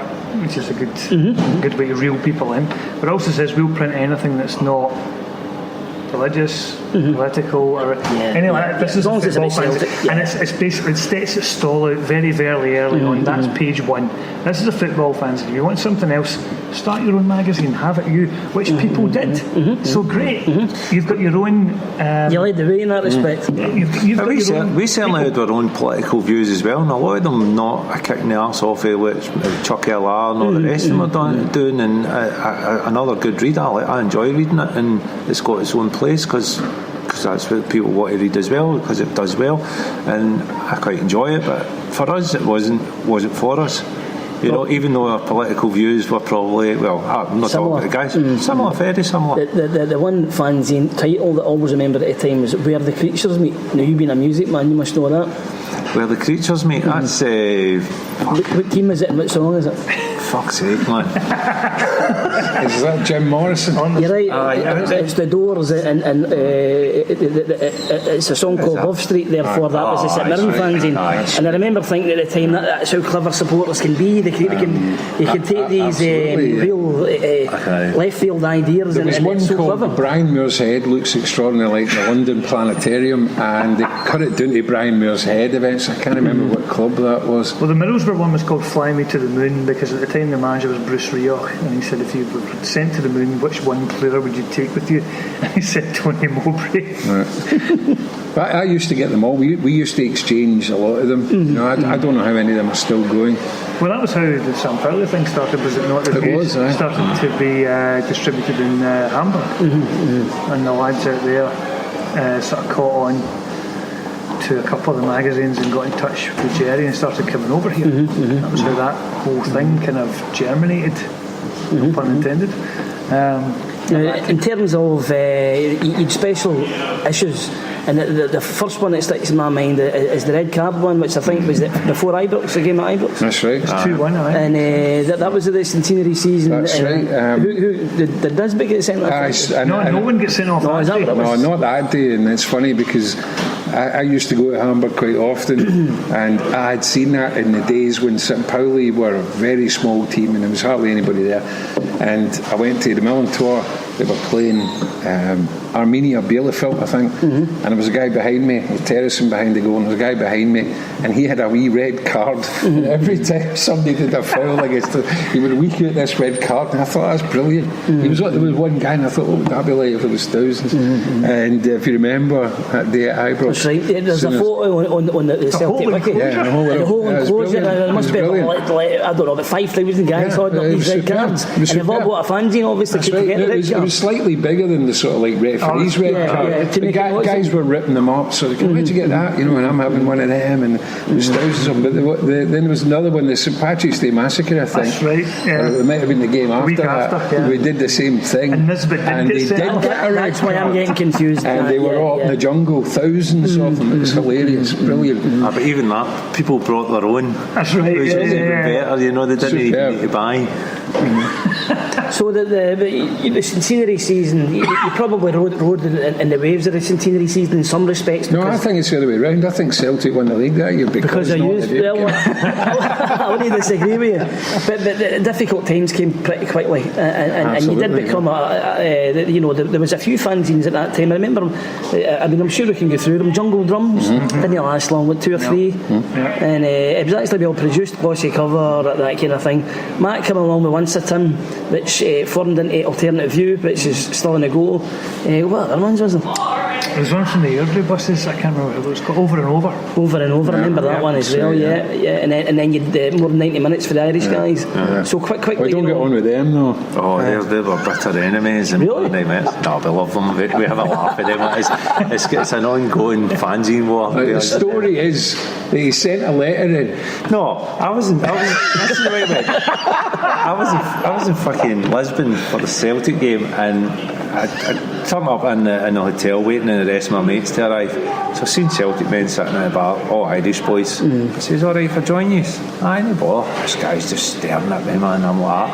which is a good way to reel people in. But also says we'll print anything that's not religious, political, or anything like that. This is all football fans, and it's basically, it states its stall out very early on. That's page 1. This is a football fans. If you want something else, start your own magazine, have it you, which people did. So great. You've got your own. You led the way in that respect. We certainly had our own political views as well, and a lot of them not a kick in the arse off of which Chuck LR and all the rest of them are doing. And another good read. I enjoy reading it, and it's got its own place because that's what people want to read as well, because it does well, and I quite enjoy it. But for us, it wasn't for us. Even though our political views were probably, I'm not similar. talking about the guys, similar, very similar. The one fanzine title that I always remember at the time was Where the Creatures Meet. Now, you being a music man, you must know that. Where the Creatures Meet, that's... what team is it and what song is it? Fuck's sake, man. Is that Jim Morrison? You're right. It's the Doors, and it's a song called Love Street. Therefore, that was the St Mirren fanzine. And I remember thinking at the time that's how clever supporters can be. They can take these real left field ideas, there was and one it's so called clever. Brian Moore's Head looks extraordinarily like the London Planetarium, and they cut it down to Brian Moore's Head events. I can't remember what club that was. Well, the Middlesbrough one was called Fly Me to the Moon, because at the time the manager was Bruce Rioch, and he said, if you were sent to the moon, which one player would you take with you? And he said Tony Mowbray. Right. But I used to get them all. We used to exchange a lot of them. I don't know how many of them are still going. Well, that was how the Sam Fowler thing started, was it not? Started to be distributed in Hamburg, and the lads out there sort of caught on to a couple of the magazines and got in touch with Jerry and started coming over here. That was how that whole thing kind of germinated, no pun intended. In terms of special issues, and the first one that sticks in my mind is the red card one, which I think was before Ibrox, the game at Ibrox. That's right. It's 2-1, and that was the centenary season. That's right. Who did Nisbet get sent off? No one gets sent off. No, not that day. And it's funny because I used to go to Hamburg quite often, and I had seen that in the days when St Pauli were a very small team and there was hardly anybody there. And I went to the Millen tour they were playing Armenia Bielefeld, I think, and there was a guy behind me, terracing behind the goal, and there was a guy behind me, and he had a wee red card, and every time somebody did a foul against him, he would weak out this red card, and I thought, that's brilliant. There was one guy, and I thought, what would that be like if it was thousands? And if you remember that day at Ibrox, that's right. There's a photo on the Celtic wiki. The whole enclosure, there must be like, I don't know, about 5,000 guys holding up these red cards, and they've all got a fanzine, obviously. It was slightly bigger than the sort of like referees red card. The guys were ripping them up, so where'd you get that? And I'm having one of them, and there's thousands of them. But then there was another one, the St Patrick's Day Massacre, I think. That's right. Yeah. It might have been the game after that. We did the same thing, and Nisbet did get a red card. That's why I'm getting confused. And they were all in the jungle, thousands of them. It was hilarious, brilliant. But even that, people brought their own. That's right. It was even better, they didn't even need to buy. So the centenary season, you probably rode in the waves of the centenary season in some respects. No, I think it's the other way around. I think Celtic won the league that year because I used. I wouldn't disagree with you, but the difficult times came pretty quickly, and you did become there was a few fanzines at that time. I remember. I'm sure we can go through them. Jungle Drums didn't last long, like 2 or 3, and it was actually well produced, glossy cover, that kind of thing. Matt came along with Once a Tim, which formed into Alternative View, which is still in a go. What other ones was there? There was one from the Airdrie buses, I can't remember what it was called, Over and Over. Over and Over, I remember that one as well, yeah. And then you'd more than 90 minutes for the Irish guys. So quickly. We don't get on with them though. Oh, they were bitter enemies. And really? No, we love them. We have a laugh at them. It's an ongoing fanzine war. The story is that he sent a letter in. No, I was in fucking Lisbon for the Celtic game, and I turned up in the hotel waiting and the rest of my mates to arrive. So I seen Celtic men sitting in a bar, all Irish boys. I says, alright if I join you? Aye, no bother. This guy's just staring at me, man. I'm like,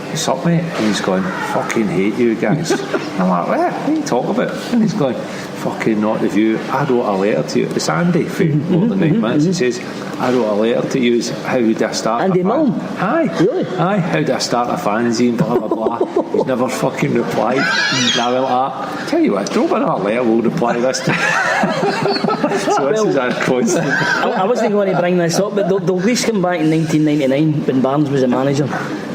what's up, mate? And he's going, fucking hate you guys. I'm like, what are you talking about? And he's going, fucking not the View. I wrote a letter to you. It's Andy for more than 9 minutes. He says, I wrote a letter to you. How did I start? Andy Milne? Aye. Really? Aye. How did I start a fanzine? Blah blah blah. He's never fucking replied. And I went like, tell you what, drop another letter. We'll reply this time. So this is our constant. I wasn't going to bring this up, but the Leafs came back in 1999 when Barnes was a manager,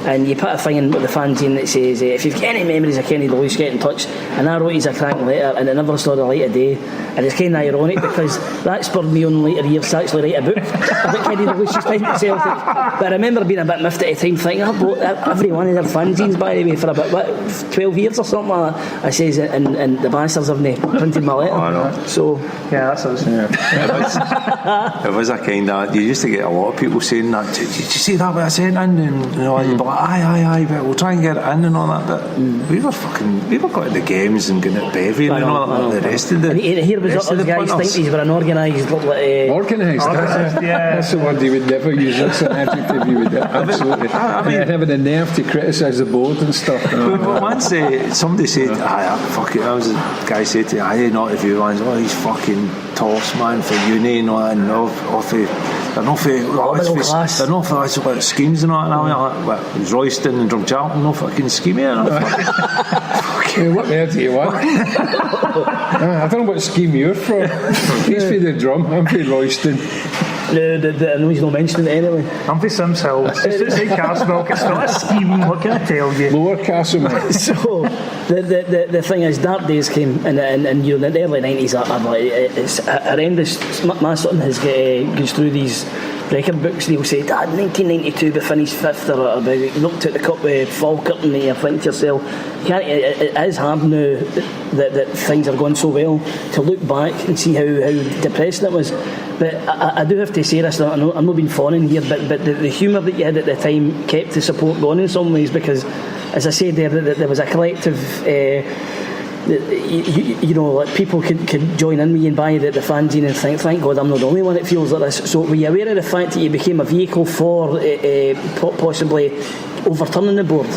and you put a thing in with the fanzine that says, if you've got any memories of Kenny Dalglish, get in touch. And I wrote a cracking letter, and it never saw the light of day. And it's kind of ironic because that spurred me on later years to actually write a book about Kenny Dalglish's time at Celtic. But I remember being a bit miffed at the time, thinking, I bought every one of their fanzines, by the way, for about 12 years or something like that. I says, and the bastards haven't printed my letter. Oh, no. So yeah, that's us. It was a kind of, you used to get a lot of people saying that, did you see that what I sent in? And you'd be like, aye, but we'll try and get it in and all that. But we were going to the games and going to Bevy and all that. The rest of the. And here was other guys think these were an organised. Organised, that's the word you would never use. That's an adjective you would absolutely. I mean, having the nerve to criticise the board and stuff. But once somebody said, fuck it, that was a guy said to me, not if you ones, he's fucking toss man for uni and all that, and they're not for schemes and all that. And like, it was Royston and Drumcharlton, no fucking scheming. What the hell do you want? I don't know what scheme you're from. He's for the drum, I'm for Royston. I know he's not mentioning it anyway. I'm for Sims Hill. It's just outside Castlemilk. It's not a scheme. What can I tell you? Lower Castlemilk. So the thing is, dark days came, and in the early 90s. I'm like, it's horrendous. My son goes through these record books, and he'll say, Dad, 1992 we finished 5th or about, looked at the cup with Falkirk, and you think to yourself, it is hard now that things are going so well to look back and see how depressing it was. But I do have to say this, I'm not being fawning here, but the humour that you had at the time kept the support going in some ways, because as I said there was a collective like people could join in with you and buy the fanzine and think, thank God I'm not the only one that feels like this. So were you aware of the fact that you became a vehicle for possibly overturning the board?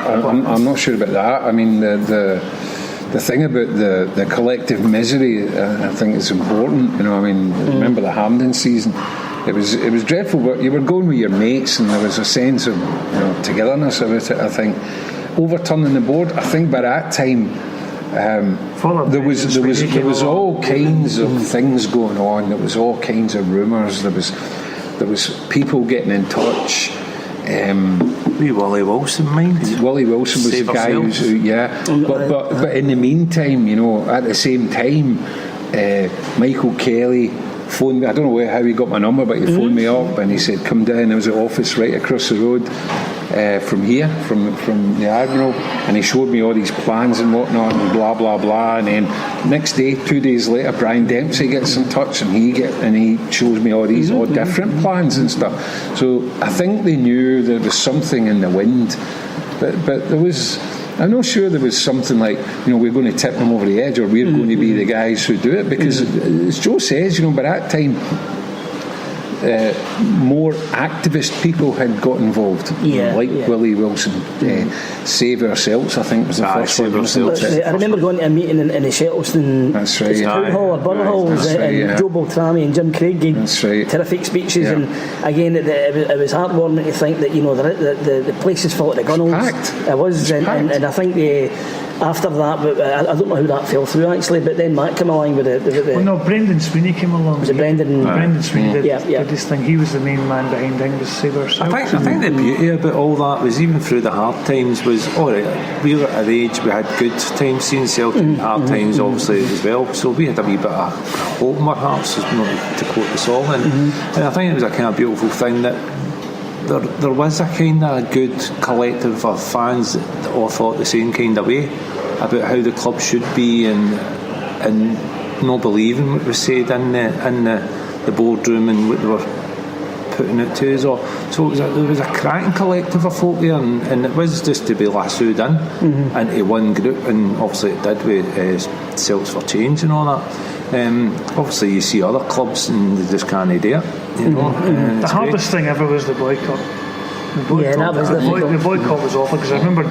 I'm not sure about that. I mean, the thing about the collective misery, I think is important. Remember the Hampden season? It was dreadful, but you were going with your mates, and there was a sense of togetherness about it, I think. overturning the board. I think by that time there was all kinds of things going on. There was all kinds of rumours. There was people getting in touch. Willie Wilson, mind? Willie Wilson was the guy who, but in the meantime, at the same time, Michael Kelly phoned me. I don't know how he got my number, but he phoned me up and he said, "Come down." There was an office right across the road from here, from the Admiral, and he showed me all these plans and whatnot, and blah blah blah. And then next day, 2 days later, Brian Dempsey gets in touch, and he shows me all these all different plans and stuff. So I think they knew there was something in the wind, but there was. I'm not sure there was something like, we're going to tip them over the edge, or we're going to be the guys who do it, because as Joe says, by that time more activist people had got involved, Willie Wilson. Save Our Celts, I think, was the first one. I remember going to a meeting in the Shettleston Town Hall or Borough Halls, and Joe Baltrami and Jim Craig gave terrific speeches, and again it was heartwarming to think that the place is full of the gunnels. It was, and I think after that, but I don't know how that fell through actually, but then Matt came along with the Brendan Sweeney came along. Was it Brendan? Brendan Sweeney did this thing. He was the main man behind things, Save Our Celts. I think the beauty about all that was, even through the hard times, was alright, we were at the age we had good times seeing Celtic, hard times obviously as well, so we had a wee bit of hope in our hearts, not to quote the song, and I think it was a kind of beautiful thing that there was a kind of good collective of fans that all thought the same kind of way about how the club should be, and not believing what was said in the boardroom and what they were putting it to us all. So there was a cracking collective of folk there, and it was just to be lassoed in into one group, and obviously it did with Celts For Change and all that. Obviously you see other clubs and they just can't do it, the hardest thing ever was the boycott. The boycott was awful, because I remember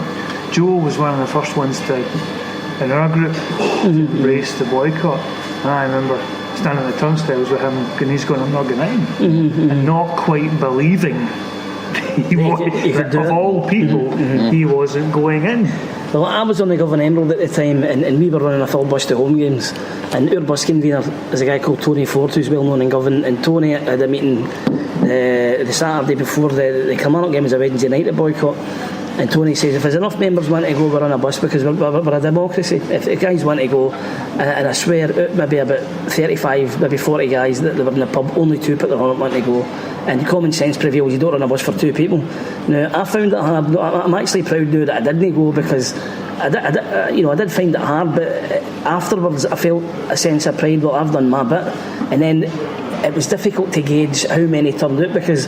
Joe was one of the first ones in our group to race the boycott, and I remember standing at the turnstiles with him and he's going, "I'm not going in," and not quite believing of all people he wasn't going in. Well, I was on the Govan Emerald at the time, and we were running a full bus to home games, and our bus convener is a guy called Tony Ford, who's well known in Govan, and Tony had a meeting the Saturday before the Kilmarnock game, was a Wednesday night at boycott, and Tony says, if there's enough members want to go, we're on a bus, because we're a democracy. If the guys want to go, and I swear maybe about 35, maybe 40 guys that were in the pub, only 2 put their hand up wanting to go, and common sense prevails, you don't run a bus for 2 people. Now, I found it hard. I'm actually proud now that I didn't go, because I did find it hard, but afterwards I felt a sense of pride. Well, I've done my bit, and then it was difficult to gauge how many turned out, because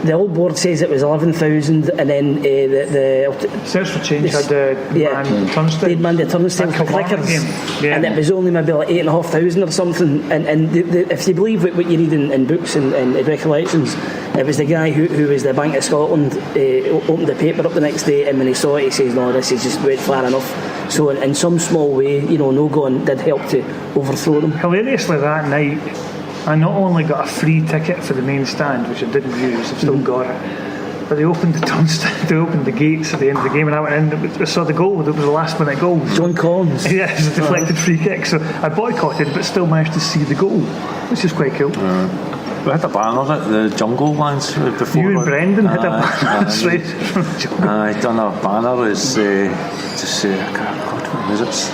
the old board says it was 11,000, and then the Celts For Change had manned turnstiles. They'd manned the turnstiles for clickers, and it was only maybe like 8,500 or something. And if you believe what you read in books and recollections, it was the guy who was the Bank of Scotland opened the paper up the next day, and when he saw it, he says, "No, this is just went far enough." So in some small way, no going did help to overthrow them. Hilariously, that night, I not only got a free ticket for the main stand, which I didn't use, I've still got it, but they opened the turnstile, they opened the gates at the end of the game, and I went in, I saw the goal. It was a last minute goal. John Collins. Yeah, it was a deflected free kick, so I boycotted, but still managed to see the goal, which is quite cool. We had a banner at the Jungle Lands before. You and Brendan had a banner straight from the Jungle. I done a banner as to say, I can't, what was it?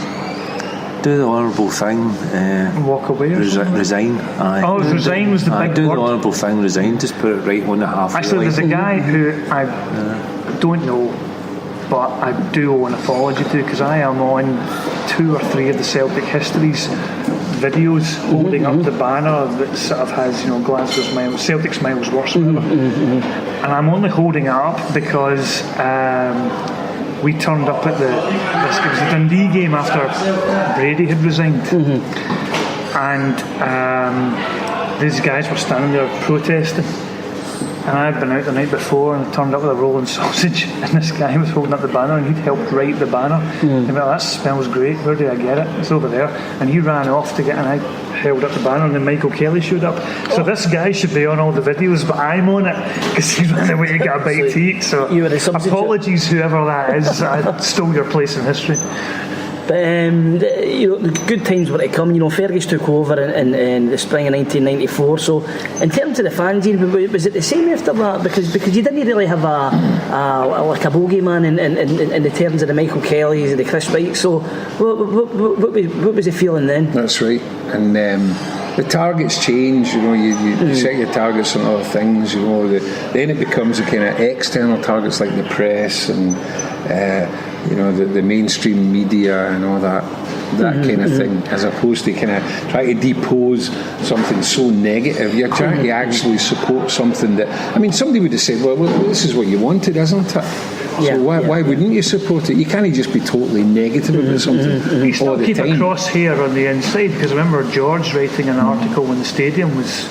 Do the honourable thing. Walk away. Resign. Resign was the big do word. The honourable thing. Resign. Just put it right on the half. Actually, there's a guy who I don't know, but I do owe an apology to, because I am on 2 or 3 of the Celtic Histories videos holding up the banner that sort of has, Glasgow Smiles, Celtic Smiles Worse, whatever. And I'm only holding it up because we turned up at it was the Dundee game after Brady had resigned, and these guys were standing there protesting, and I'd been out the night before and turned up with a rolling sausage, and this guy was holding up the banner, and he'd helped write the banner. And that smells great, where did I get it? It's over there. And he ran off to get, and I held up the banner and then Michael Kelly showed up. So this guy should be on all the videos, but I'm on it because he's running away to get a bite to eat. So you were a substitute. Apologies, whoever that is. I stole your place in history. But the good times were to come. Fergus took over in the spring of 1994. So in terms of the fanzine, was it the same after that? Because you didn't really have a bogeyman in the terms of the Michael Kellys and the Chris Wright. So what was the feeling then? That's right. And the targets change. You set your targets on other things. Then it becomes a kind of external targets like the press and. The mainstream media and all that kind of thing, as opposed to kind of try to depose something so negative. You're trying to actually support something that, somebody would have said, well, this is what you wanted, isn't it? So why wouldn't you support it? You can't just be totally negative about something You still all the keep time. a crosshair on the inside, because I remember George writing an article when the stadium was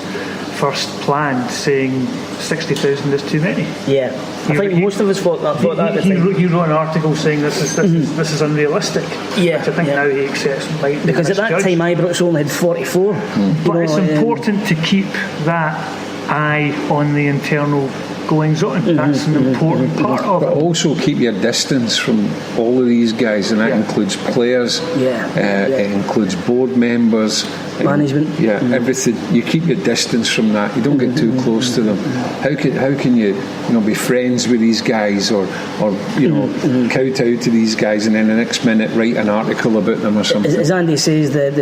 first planned saying 60,000 is too many. Yeah, I think most of us thought that. He wrote an article saying this is unrealistic. Yeah, which I think now he accepts. Because at that time Ibrox only had 44. But it's important to keep that eye on the internal goings on. That's an important part of it. But also keep your distance from all of these guys, and that includes players. It includes board members, management. Everything. You keep your distance from that. You don't get too close to them. How can you be friends with these guys or kowtow to these guys and then the next minute write an article about them or something? As Andy says, that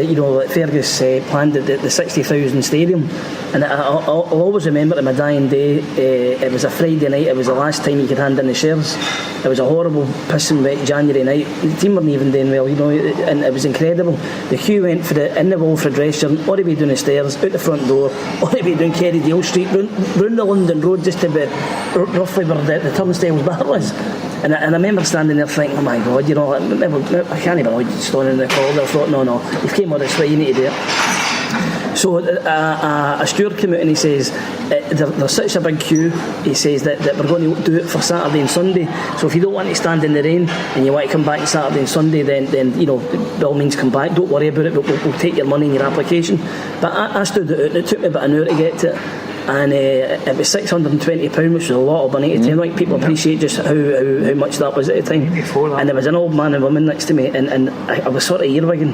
Fergus planned the 60,000 stadium, and I'll always remember to my dying day. It was a Friday night. It was the last time you could hand in the shares. It was a horrible pissing wet January night. The team weren't even doing well, and it was incredible. The queue went for in the wall for a dress shirt, all the way down the stairs, out the front door, all the way down Kerrydale Street, round the London Road, just to be roughly where the turnstiles bar was. And I remember standing there thinking, oh my God, I can't believe standing in the corridor. I thought, no, you've came all this way, you need to do it. So a steward came out and he says, there's such a big queue, he says that we're going to do it for Saturday and Sunday. So if you don't want to stand in the rain and you want to come back Saturday and Sunday, then by all means come back. Don't worry about it, but we'll take your money and your application. But I stood it out, and it took me about an hour to get to it. And it was £620, which was a lot of money at the time. I think people appreciate just how much that was at the time. And there was an old man and woman next to me, and I was sort of earwigging,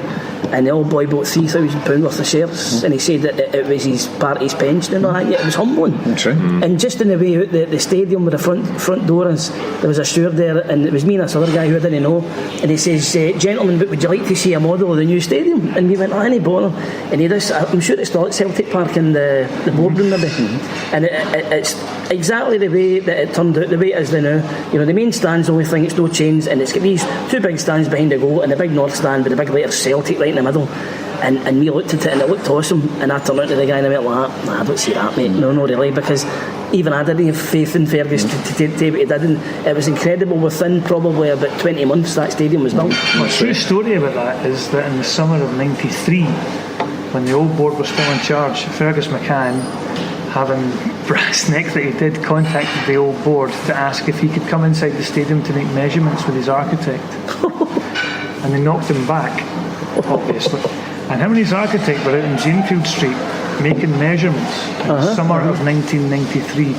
and the old boy bought £3,000 worth of shares, and he said that it was his party's pension and all that. Yeah, it was humbling. That's right. And just in the way out the stadium where the front door is, there was a steward there, and it was me and this other guy who I didn't know, and he says, gentlemen, would you like to see a model of the new stadium? And we went, any bother. And he does, I'm sure it's still at Celtic Park in the boardroom maybe. And it's exactly the way that it turned out, the way it is now. The main stand's the only thing, it's no change, and it's got these two big stands behind the goal and the big north stand with the big letter Celtic right in the middle. And we looked at it and it looked awesome, and I turned out to the guy and I went like, nah, I don't see that, mate. No, really, because even I didn't have faith in Fergus to do what he did, and it was incredible. Within probably about 20 months that stadium was built. The true story about that is that in the summer of '93, when the old board was still in charge, Fergus McCann, having brass neck that he did, contacted the old board to ask if he could come inside the stadium to make measurements with his architect. And they knocked him back, obviously. And him and his architect were out in Janefield Street making measurements in the summer of 1993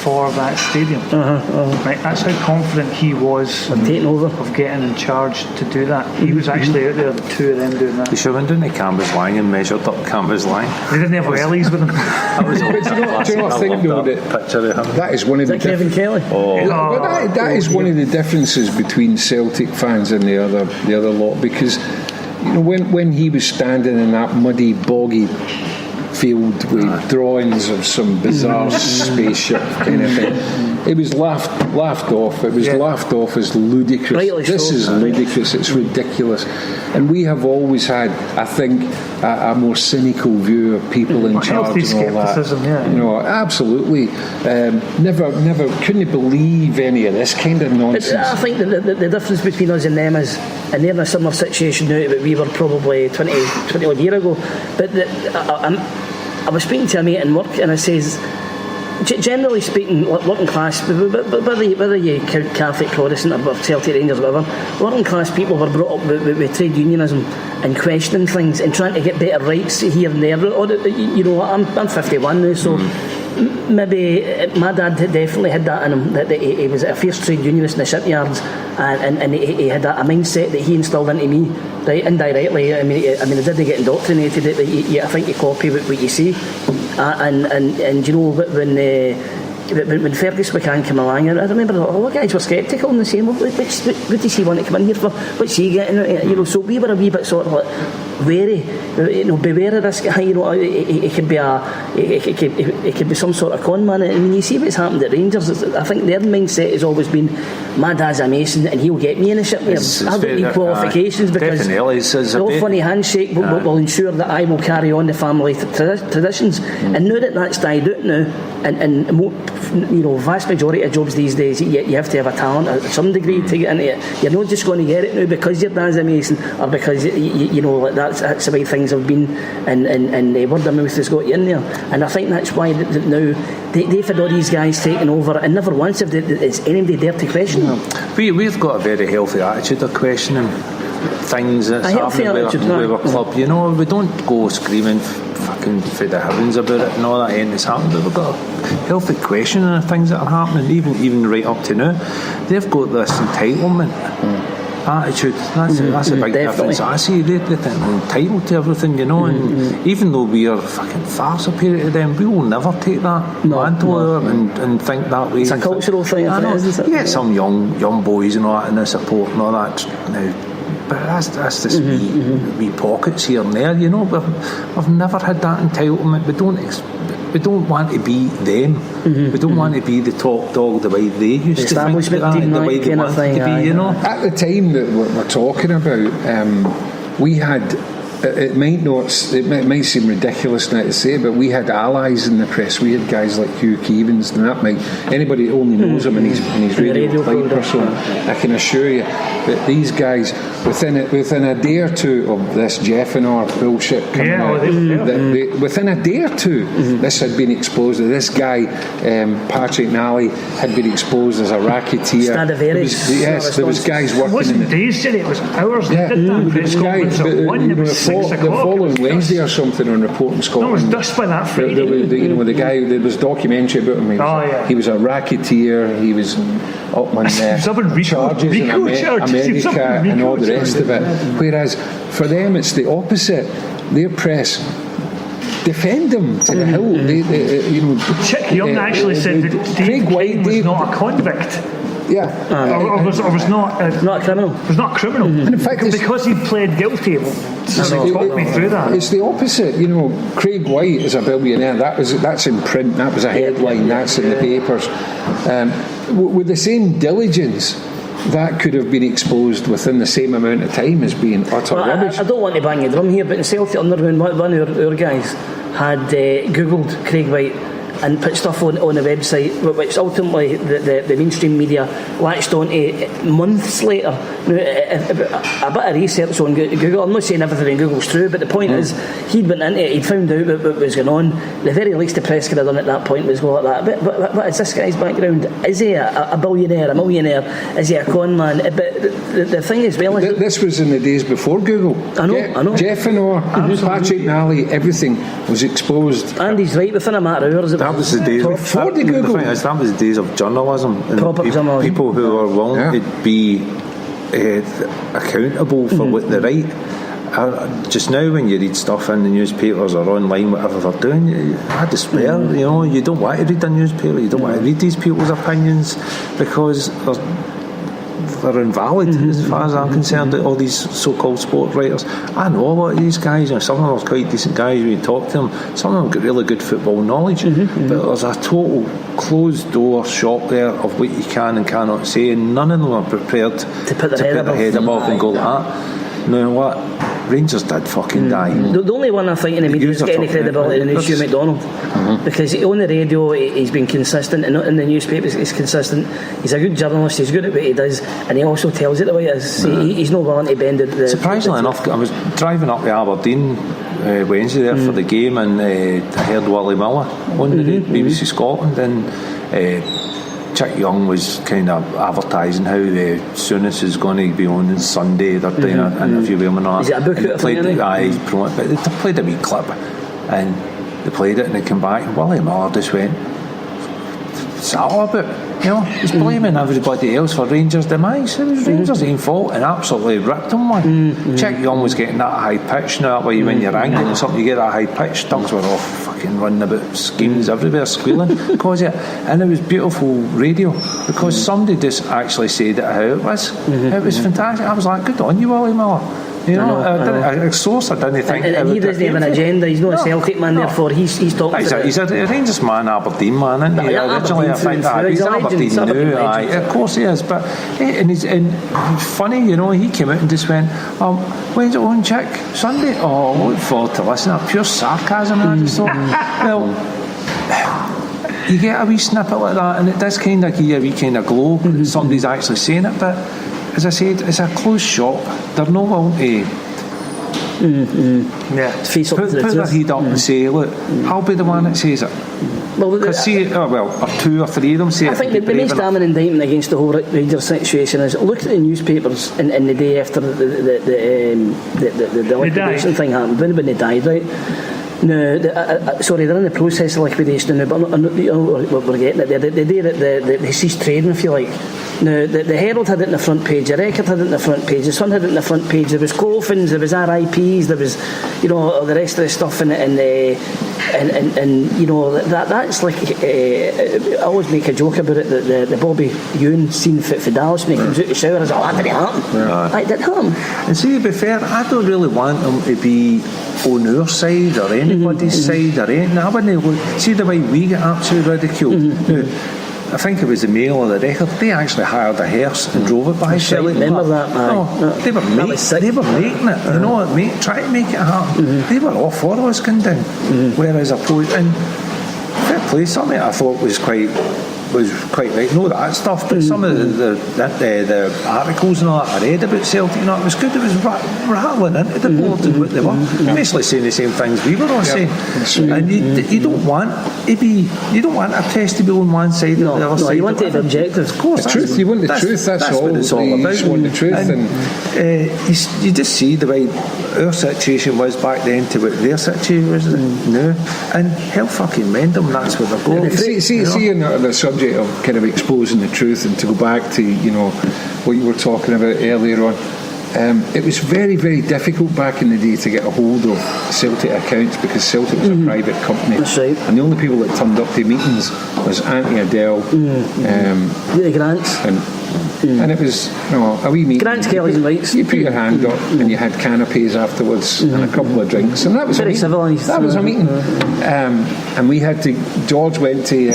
for that stadium. Right, that's how confident he was of taking over, of getting in charge to do that. He was actually out there, the two of them doing that. They should have been doing the Canvas line and measured up Canvas line. They didn't have wellies with them. Do you not think though that is one of the Kevin Kelly? That is one of the differences between Celtic fans and the other lot, because when he was standing in that muddy, boggy field with drawings of some bizarre spaceship kind of thing, it was laughed off. It was laughed off as ludicrous. Rightly this so. Is ludicrous. It's ridiculous. And we have always had, I think, a more cynical view of people in charge and all that. Absolutely. Never couldn't believe any of this kind of nonsense. I think the difference between us and them is, and they're in a similar situation now that we were probably 20 odd years ago. But I was speaking to a mate in work, and I says, generally speaking, working class, whether you count Catholic, Protestant, or Celtic, Rangers, whatever, working class people were brought up with trade unionism, and questioning things and trying to get better rights here and there. Or, you know, I'm 51 now, so maybe my dad definitely had that in him, that he was a fierce trade unionist in the shipyards, and he had a mindset that he instilled into me, right, indirectly. I mean, I didn't get indoctrinated. I think you copy what you see, and you know, when Fergus McCann came along, I remember all the guys were sceptical and saying, well, what does he want to come in here for? What's he getting? You know, so we were a wee bit sort of like wary, you know, beware of this guy. You know, it could be some sort of con man. I mean, you see what's happened at Rangers. I think their mindset has always been, my dad's a mason and he'll get me in the shipyards. I've got any qualifications because the funny handshake will ensure that I will carry on the family traditions. And now that's died out now, and you know, vast majority of jobs these days, you have to have a talent at some degree to get into it. You're not just going to get it now because your dad's a mason or because you know that's the way things have been, and word of mouth has got you in there. And I think that's why now they've had all these guys taking over, and never once have is anybody dared to question them. We've got a very healthy attitude of questioning things that's happening with our club. You know, we don't go screaming fucking for the heavens about it and all that ain't happened, but we've got a healthy questioning of things that are happening, even right up to now. They've got this entitlement attitude. That's a big difference. I see they think they're entitled to everything, you know, and even though we are fucking far superior to them, we will never take that mantle and think that way. It's a cultural thing, I know. You get some young boys and all that and the support and all that now, but that's just wee pockets here and there, you know. We've never had that entitlement. We don't want to be them. We don't want to be the top dog the way they used to think the way they wanted to be, you know. At the time that we're talking about, we had, it might seem ridiculous now to say, but we had allies in the press. We had guys like Hugh Keevins, and that might, anybody who only knows him and he's radio play person, I can assure you that these guys, within a day or two of this Jeffenor bullshit coming out, within a day or two, this had been exposed. This guy, Patrick Nally, had been exposed as a racketeer. There was guys working. It wasn't days, it was hours. Yeah, the following Wednesday or something on Reporting Scotland. No, it was dust by that Friday. The guy, there was a documentary about him. He was a racketeer. He was up on charges in America and all the rest of it. Whereas for them, it's the opposite. Their press defend them to the hill. Chick Young actually said that Craig White was not a convict. Yeah, I was not a criminal. Was not a criminal. And in fact, because he pled guilty. So he talked me through that. It's the opposite. You know, Craig White is a billionaire. That's in print. That was a headline. That's in the papers. With the same diligence, that could have been exposed within the same amount of time as being utter rubbish. I don't want to bang the drum here, but in Celtic Underground, one of our guys had Googled Craig White and put stuff on the website, which ultimately the mainstream media latched on to months later. A bit of research on Google, I'm not saying everything in Google's true, but the point is, he'd went into it, he'd found out what was going on. The very least the press could have done at that point was go like that. But what is this guy's background? Is he a billionaire, a millionaire? Is he a con man? But the thing is, well, this was in the days before Google. I know. Jeffenor, Patrick Nally, everything was exposed. And he's right, within a matter of hours. That was the days. That was the days of journalism and journalism. People who were willing to be accountable for what they write. Just now, when you read stuff in the newspapers or online, whatever they're doing, I despair. You know, you don't want to read a newspaper. You don't want to read these people's opinions because they're invalid as far as I'm concerned. All these so-called sport writers, I know a lot of these guys. Some of them are quite decent guys when you talk to them. Some of them got really good football knowledge, but there's a total closed door shop there of what you can and cannot say, and none of them are prepared to put their head above and go like that. You know what? Rangers did fucking die. The only one I think in the media is getting any credibility in Hugh McDonald, because on the radio he's been consistent, and in the newspapers he's consistent. He's a good journalist, he's good at what he does, and he also tells it the way it is. He's not willing to bend it. Surprisingly enough, I was driving up to Aberdeen Wednesday there for the game, and I heard Willie Miller on the BBC Scotland, and Chick Young was kind of advertising how Souness is going to be on Sunday. They're doing an interview with him and all. Is it a book out thing? He's promoting, but they played a wee clip, and they played it, and they came back, and Willie Miller just went, "What's that all about?" You know, he's blaming everybody else for Rangers' demise. It was Rangers' own fault, and absolutely ripped them one. Chick Young was getting that high pitch. Now that way, when you're angry or something, you get that high pitch. Dogs were off fucking running about, schemes everywhere, squealing because of it. And it was beautiful radio because somebody just actually said it how it was. It was fantastic. I was like, good on you, Willie Miller. You know, a source I didn't think. And he doesn't have an agenda. He's not a Celtic man, therefore he's talking. He's a Rangers man, Aberdeen man, isn't he? Originally, I think he's Aberdeen now. Of course he is, but and he's funny. You know, he came out and just went, "When's it on, Chick? Sunday? Oh, I look forward to listening." Pure sarcasm. And I just thought, well, you get a wee snippet like that, and it does kind of give you a wee kind of glow. Somebody's actually saying it, but. As I said, it's a closed shop. They're not willing to put their head up and say, look, I'll be the one that says it. Because or two or three of them say it. I think the most damning indictment against the whole Rangers situation is look at the newspapers in the day after the liquidation thing happened, when they died, right? No, sorry, they're in the process of liquidation now, but we're getting it there. The day that they ceased trading, if you like. Now, the Herald had it in the front page, the Record had it in the front page, the Sun had it in the front page, there was coffins, there was RIPs, there was, you know, the rest of the stuff and you know, that's like, I always make a joke about it, that the Bobby Ewan scene for Dallas when he comes out the shower, I was like, that didn't happen. That didn't happen. And see, to be fair, I don't really want them to be on our side or anybody's side or anything. I wouldn't look, see the way we get absolutely ridiculed. Now, I think it was the Mail or the Record. They actually hired a hearse and drove it by Celtic. Remember that, man? They were making it. You know, try to make it happen. They were all for us going down. Whereas opposed, and fair play, something I thought was quite right. No, that stuff, but some of the articles and all that I read about Celtic, it was good. It was rattling into the board and what they were basically saying the same things we were all saying. And you don't want a test to be on one side or the other side. You want to be objective. Of course, the truth. You want the truth. That's all. What it's all about. You want the truth, and you just see the way our situation was back then to what their situation was now, and hell fucking mend them. That's where they're going. See, the subject of kind of exposing the truth, and to go back to what you were talking about earlier on, it was very, very difficult back in the day to get a hold of Celtic accounts because Celtic was a private company. That's right. And the only people that turned up to meetings was Auntie Adele, the Grants, and it was a wee meeting. Grants, Kelly's and Whites. You put your hand up and you had canapes afterwards and a couple of drinks, and that was very civilised. That was a meeting. And we had to. George went to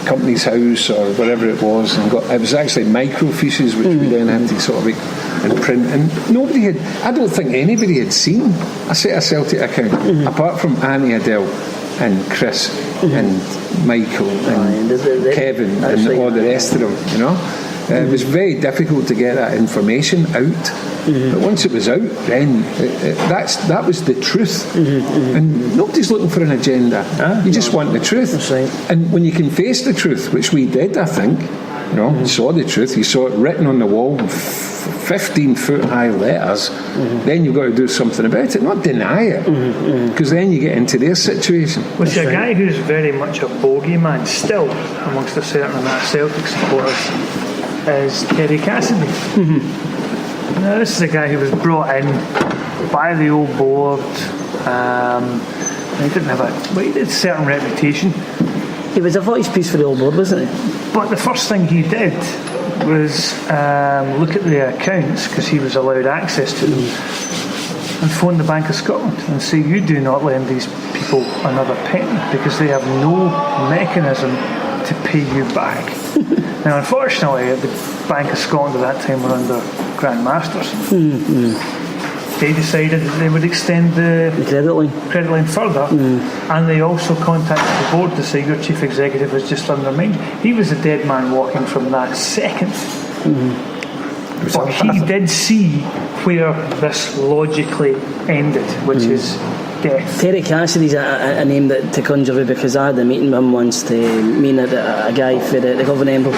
company's house or whatever it was, and it was actually microfiches which we then had to sort of and print, and I don't think anybody had seen a set of Celtic account apart from Auntie Adele and Chris and Michael and Kevin and all the rest of them, It was very difficult to get that information out, but once it was out, then that was the truth. And nobody's looking for an agenda. You just want the truth. And when you can face the truth, which we did, I think, you saw the truth, you saw it written on the wall, 15-foot high letters, then you've got to do something about it, not deny it, because then you get into their situation. Well, see, a guy who's very much a bogeyman still amongst a certain amount of Celtic supporters is Terry Cassidy. Now, this is a guy who was brought in by the old board. He didn't have he had a certain reputation. He was a voice piece for the old board, wasn't he? But the first thing he did was look at the accounts, because he was allowed access to them, and phone the Bank of Scotland and say, you do not lend these people another penny because they have no mechanism to pay you back. Now, unfortunately, the Bank of Scotland at that time were under Grand Masters. They decided that they would extend the credit line further, and they also contacted the board to say your chief executive has just undermined. He was a dead man walking from that second. But he did see where this logically ended, which is death. Terry Cassidy's a name that to conjure with, because I had a meeting with him once to mean a guy for the Govan Emerald.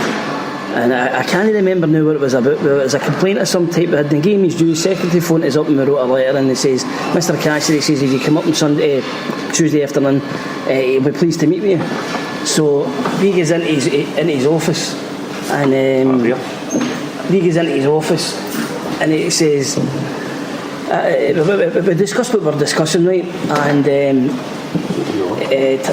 And I can't remember now what it was about, but it was a complaint of some type. But the game is due, secretary phoned us up and we wrote a letter, and it says, Mr. Cassidy says if you come up on Tuesday afternoon, he'll be pleased to meet with you. So he goes into his office, and he goes into his office, and it says, we discussed what we're discussing, right? And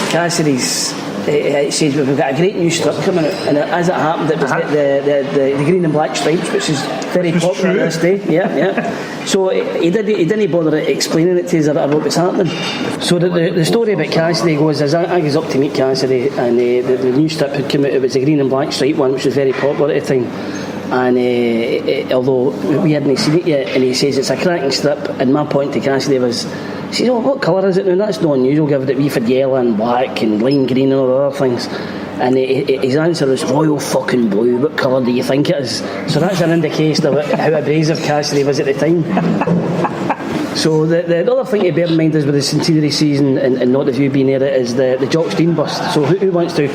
Cassidy's. It says we've got a great new strip coming out, and as it happened, it was the green and black stripes, which is very popular this day. Yeah. So he didn't bother explaining it to us about what was happening. So the story about Cassidy goes, as I was up to meet Cassidy, and the new strip had come out. It was the green and black stripe one, which was very popular at the time. And although we hadn't seen it yet, and he says it's a cracking strip, and my point to Cassidy was, he says, what colour is it now? That's not unusual, given that we've had yellow and black and lime green and all the other things. And his answer was royal fucking blue. What colour do you think it is? So that's an indication of how abrasive Cassidy was at the time. So the other thing to bear in mind is with the centenary season and not the view being there is the Jock Stein bust. So who wants to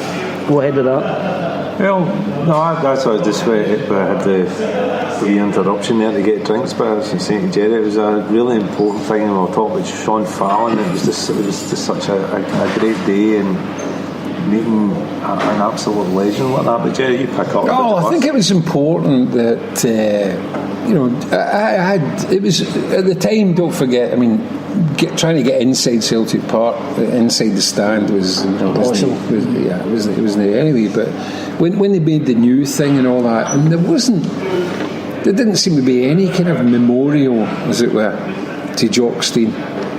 go ahead with that? Well, no, that's what I was just where I had the interruption there to get drinks, but I was saying to Jerry, it was a really important thing, and we'll talk about Sean Fallon. It was just such a great day, and meeting an absolute legend like that. But Jerry, you pick up. I think it was important that it was at the time. Don't forget, I mean, trying to get inside Celtic Park, inside the stand was awesome. It wasn't anyway. But when they made the new thing and all that, and there didn't seem to be any kind of memorial, as it were, to Jock Stein.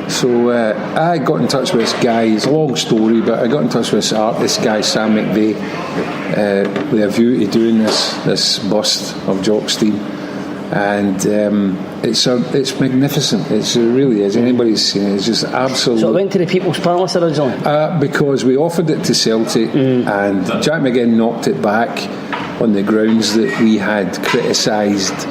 So I got in touch with this guy. It's a long story, but I got in touch with this artist guy, Sam McVeigh, with a view to doing this bust of Jock Stein. And it's magnificent. It really is. Anybody's seen it. It's just absolutely. So it went to the People's Palace originally? Because we offered it to Celtic, and Jack McGinn knocked it back on the grounds that we had criticised.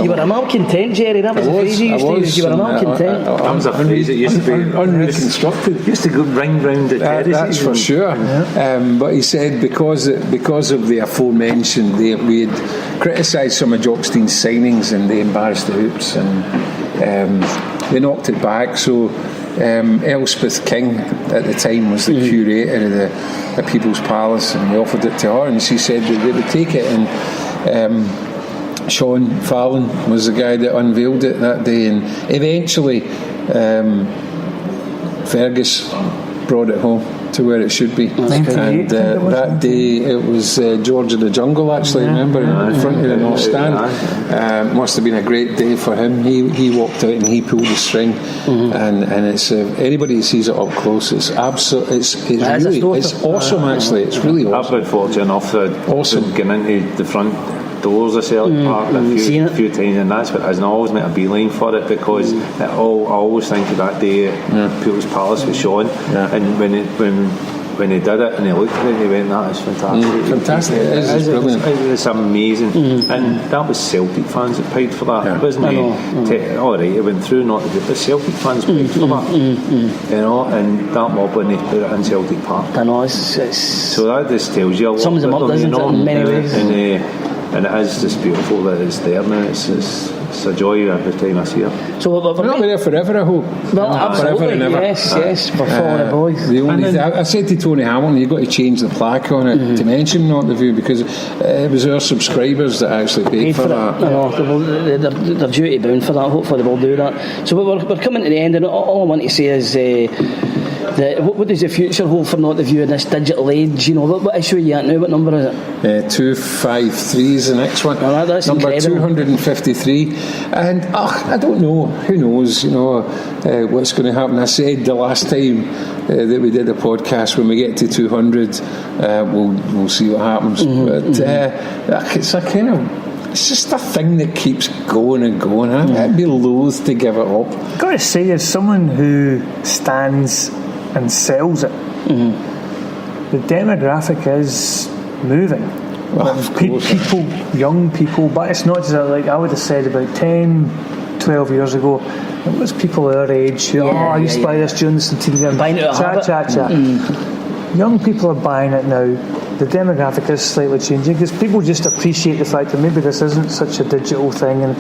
You were a malcontent, Jerry. That was the phrase you used to use. You were a malcontent. That was a phrase that used to be unreconstructed. Used to go ring round the terraces. That's for sure. Yeah. But he said because of the aforementioned, we had criticised some of Jock Stein's signings and they embarrassed the hoops, and they knocked it back. So Elspeth King at the time was the curator of the People's Palace, and we offered it to her, and she said that they would take it. And Sean Fallon was the guy that unveiled it that day, and eventually Fergus brought it home to where it should be. And that day it was George of the Jungle, actually, remember, in front of the North Stand. Must have been a great day for him. He walked out and he pulled the string, and it's anybody who sees it up close, it's absolutely, it's awesome. Actually, it's really awesome. I've been fortunate enough to get into the front doors of Celtic Park a few times, and that's what it is, and I always make a beeline for it, because I always think of that day at People's Palace with Sean, and when they did it and they looked at it, they went, that is fantastic. Fantastic. It is brilliant. It's amazing. And that was Celtic fans that paid for that. It wasn't alright, it went through, not the good, but Celtic fans paid for that. And that mob when they put it in Celtic Park. I know, so that just tells you a lot. Sums them up, doesn't it, in many ways. And it is just beautiful that it's there now. It's a joy every time I see it. So we're not there forever, I hope. Well, absolutely, yes, we're following the boys. I said to Tony Hamilton, you've got to change the plaque on it to mention Not the View, because it was our subscribers that actually paid for that. They're duty bound for that. Hopefully they will do that. So we're coming to the end, and all I want to say is what does the future hold for Not the View in this digital age? What issue are you at now? What number is it? 253 is the next one. That's number incredible. 253. And I don't know. Who knows? What's going to happen? I said the last time that we did a podcast, when we get to 200, we'll see what happens. But it's a kind of. It's just a thing that keeps going and going. I'd be loath to give it up. I've got to say, as someone who stands and sells it, the demographic is moving. Young people, but it's not just like I would have said about 10, 12 years ago, it was people our age who, I used to buy this during the centennial. Buying it out of habit. Young people are buying it now. The demographic is slightly changing because people just appreciate the fact that maybe this isn't such a digital thing, and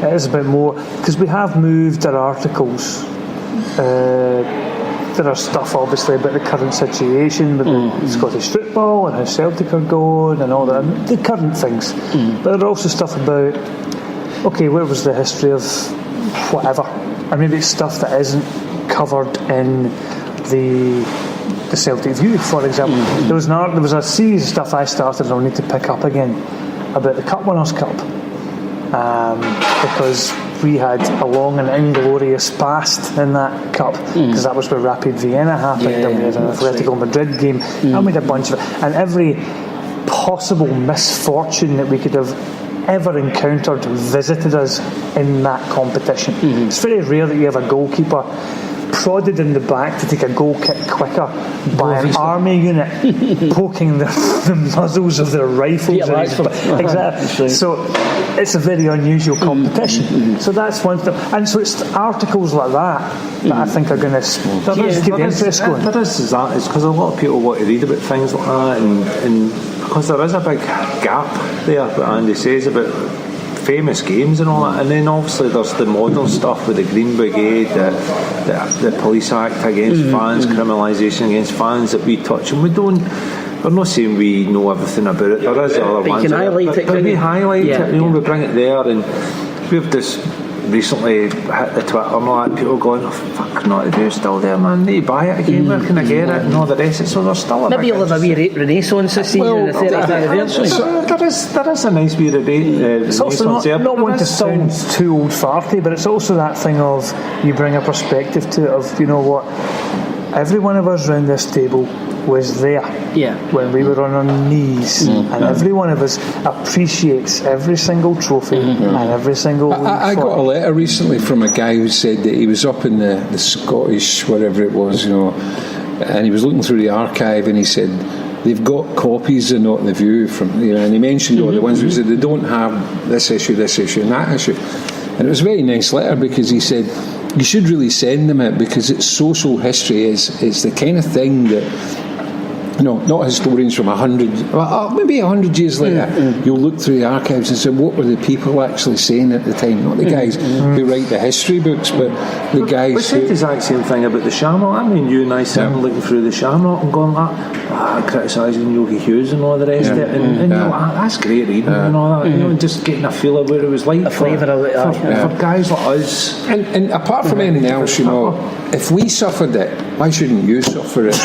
it is a bit more, because we have moved our articles. There are stuff obviously about the current situation with the Scottish football and how Celtic are going and all that, the current things. But there are also stuff about, okay, where was the history of whatever, and maybe it's stuff that isn't covered in the Celtic View, for example. There was a series of stuff I started and I'll need to pick up again about the Cup Winners' Cup, because we had a long and inglorious past in that cup, because that was where Rapid Vienna happened, and we had an Atletico Madrid game, and we had a bunch of it, and every possible misfortune that we could have ever encountered visited us in that competition. It's very rare that you have a goalkeeper prodded in the back to take a goal kick quicker by an army unit poking the muzzles of their rifles. Exactly. So it's a very unusual competition. So that's one thing. And so it's articles like that I think are going to keep the interest going. There is that. It's because a lot of people want to read about things like that, and because there is a big gap there, what Andy says about famous games and all that, and then obviously there's the modern stuff with the Green Brigade, the Police Act against fans, criminalisation against fans that we touch, and we're not saying we know everything about it. There is other ones, you can highlight it, but we highlight it, we bring it there, and we've just recently hit the Twitter and all that, people going, fuck, not the view's still there, man, need to buy it again, where can I get it, and all the rest, so there's still maybe you'll have a wee renaissance this season in the 30th anniversary. There is a nice wee it's also not want to sound too old farty, but it's also that thing of, you bring a perspective to it of, you know what, every one of us around this table was there when we were on our knees, and every one of us appreciates every single trophy and every single I got a letter recently from a guy who said that he was up in the Scottish whatever it was, and he was looking through the archive, and he said they've got copies of Not the View from, and he mentioned all the ones who said they don't have this issue and that issue, and it was a very nice letter, because he said you should really send them it, because it's social history. It's the kind of thing that, not historians from 100 years later, you'll look through the archives and say, what were the people actually saying at the time? Not the guys who write the history books, but the guys who... We said the exact same thing about the Shamrock. I mean, you and I sitting looking through the Shamrock and going criticising Yogi Hughes and all the rest of it, and that's great reading and all that, and just getting a feel of what it was like for guys like us. And apart from anything else, if we suffered it, why shouldn't you suffer it?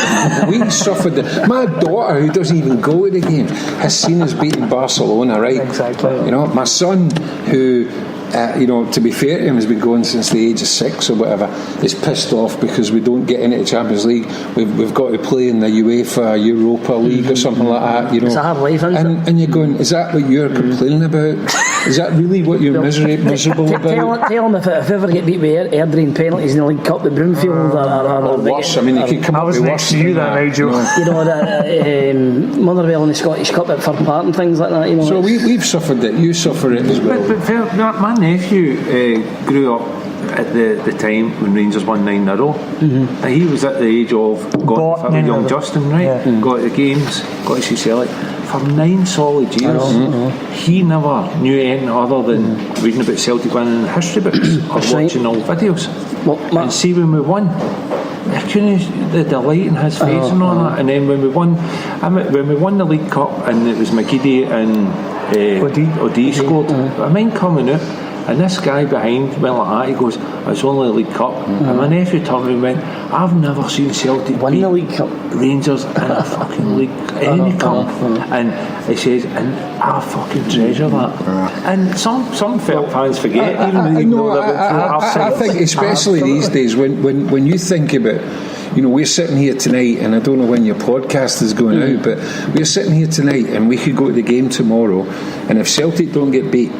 We suffered it. My daughter, who doesn't even go to the game, has seen us beating Barcelona, right? Exactly. My son, who, to be fair to him, has been going since the age of 6 or whatever, is pissed off because we don't get into the Champions League. We've got to play in the UEFA Europa League or something like that. It's a hard life, isn't it? And you're going, is that what you're complaining about? Is that really what you're miserable about? Tell him if ever get beat with Airdrie penalties in the League Cup, the Broomfield or worse. I mean, you could come up with worse than that, Nigel. Motherwell in the Scottish Cup at Fir Park and things like that. So we've suffered it. You suffer it as well. But my nephew grew up at the time when Rangers won 9-0. He was at the age of young Justin, right? Got to the games, got to see Celtic for 9 solid years. He never knew anything other than reading about Celtic winning in history books or watching old videos. And see when we won, the delight in his face and all that. And then when we won the League Cup, and it was McGeady and O'Dea scored, I mind coming out, and this guy behind went like that. He goes, it's only a League Cup. And my nephew turned and went, I've never seen Celtic win the League Cup, Rangers in a fucking league, any cup. And he says, and I fucking treasure that. And some fans forget. I think especially these days when you think about, we're sitting here tonight, and I don't know when your podcast is going out, but we're sitting here tonight and we could go to the game tomorrow, and if Celtic don't get beat,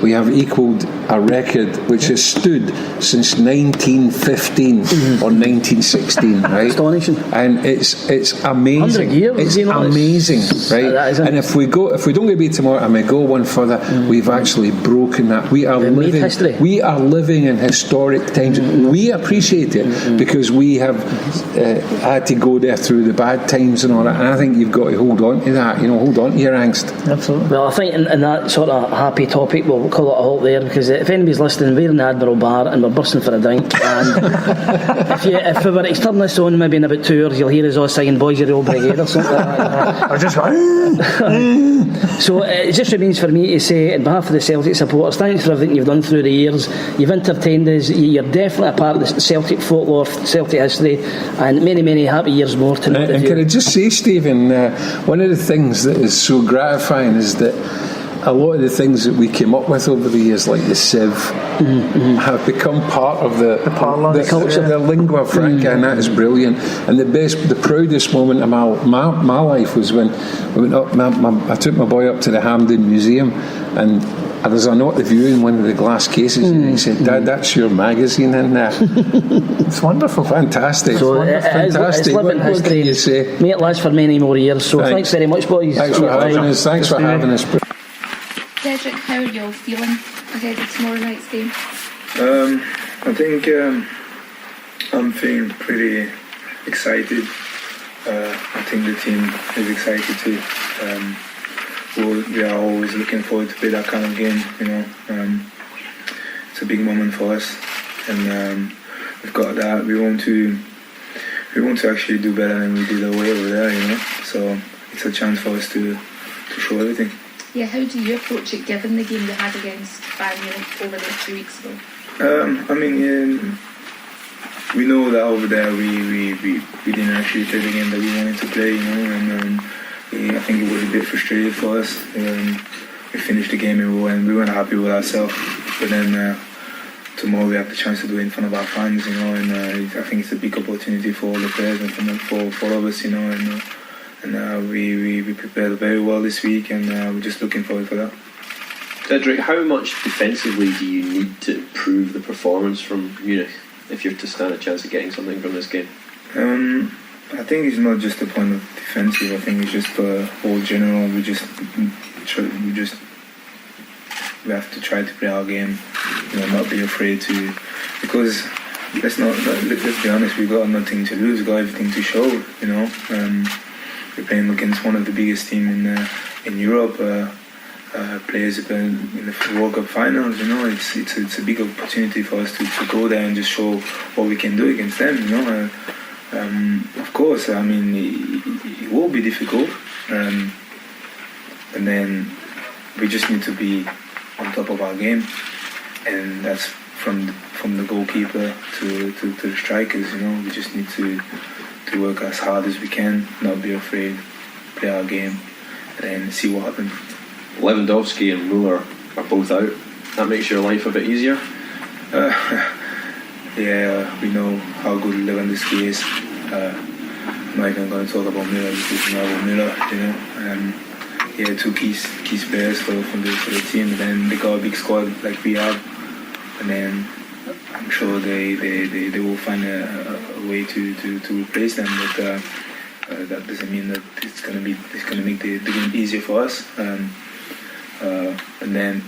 we have equalled a record which has stood since 1915 or 1916, right? Astonishing. And it's amazing. 100 years, it's you know, amazing, right? That is and if we don't get beat tomorrow and we go one further, we've actually broken that. We are living history. We are living in historic times. We appreciate it because we have had to go there through the bad times and all that. And I think you've got to hold on to that. Hold on to your angst. Absolutely. Well, I think in that sort of happy topic, we'll call it a halt there, because if anybody's listening, we're in the Admiral Bar and we're bursting for a drink. And if we were to turn this on maybe in about 2 hours, you'll hear us all singing Boys You're All Brigade or something like that. I just So it just remains for me to say, on behalf of the Celtic supporters, thanks for everything you've done through the years. You've entertained us. You're definitely a part of the Celtic folklore, Celtic history, and many, many happy years more to know. And can I just say, Stephen, one of the things that is so gratifying is that a lot of the things that we came up with over the years, like the Civ, have become part of the culture, the lingua franca, and that is brilliant. And the proudest moment of my life was when we went up. I took my boy up to the Hampden Museum, and there's a note of you in one of the glass cases, and he said, "Dad, that's your magazine in there." It's wonderful, fantastic. So fantastic. It's living what can you say? May it last for many more years. So thanks very much, boys. Thanks for having us. Thanks for having us. Dedryck, how are you all feeling ahead of tomorrow night's game? I think I'm feeling pretty excited. I think the team is excited too. We are always looking forward to play that kind of game. It's a big moment for us, and we've got that. We want to actually do better than we did away over there. So it's a chance for us to show everything. Yeah, how do you approach it given the game you had against Bayern Munich over there 2 weeks ago? We know that over there we didn't actually play the game that we wanted to play, and I think it was a bit frustrating for us. We finished the game and we weren't happy with ourselves, but then tomorrow we have the chance to do it in front of our fans, and I think it's a big opportunity for all the players and for all of us, and we prepared very well this week, and we're just looking forward for that. Dedryck, how much defensively do you need to improve the performance from Munich if you're to stand a chance of getting something from this game? I think it's not just a point of defensive. I think it's just all general. We have to try to play our game, not be afraid to, because let's be honest, we've got nothing to lose, we've got everything to show. We're playing against one of the biggest teams in Europe. Players have been in the World Cup finals. It's a big opportunity for us to go there and just show what we can do against them. Of course, it will be difficult, and then we just need to be on top of our game, and that's from the goalkeeper to the strikers. We just need to work as hard as we can, not be afraid, play our game, and then see what happens. Lewandowski and Müller are both out. That makes your life a bit easier? Yeah, we know how good Lewandowski is. I'm not even going to talk about Müller, because we know Müller, Yeah, two key players for the team, and then they got a big squad like we have, and then I'm sure they will find a way to replace them, but that doesn't mean that it's gonna make the game easier for us. And then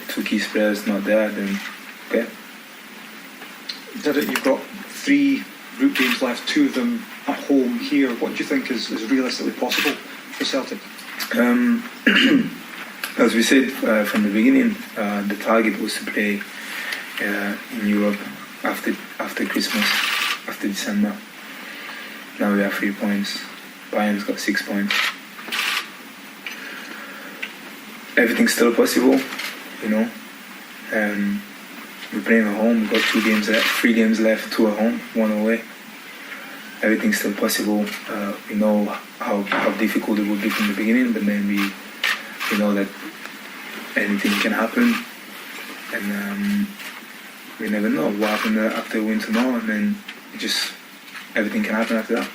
two key players not there, then okay. Dedryck, you've got 3 group games left, 2 of them at home here. What do you think is realistically possible for Celtic? As we said from the beginning, the target was to play in Europe after Christmas, after December. Now we have 3 points. Bayern's got 6 points. Everything's still possible, we're playing at home. We've got 2 games left, 3 games left, 2 at home, 1 away. Everything's still possible. We know how difficult it would be from the beginning, but then we know that anything can happen, and we never know what happened after we win tomorrow, and then everything can happen after that.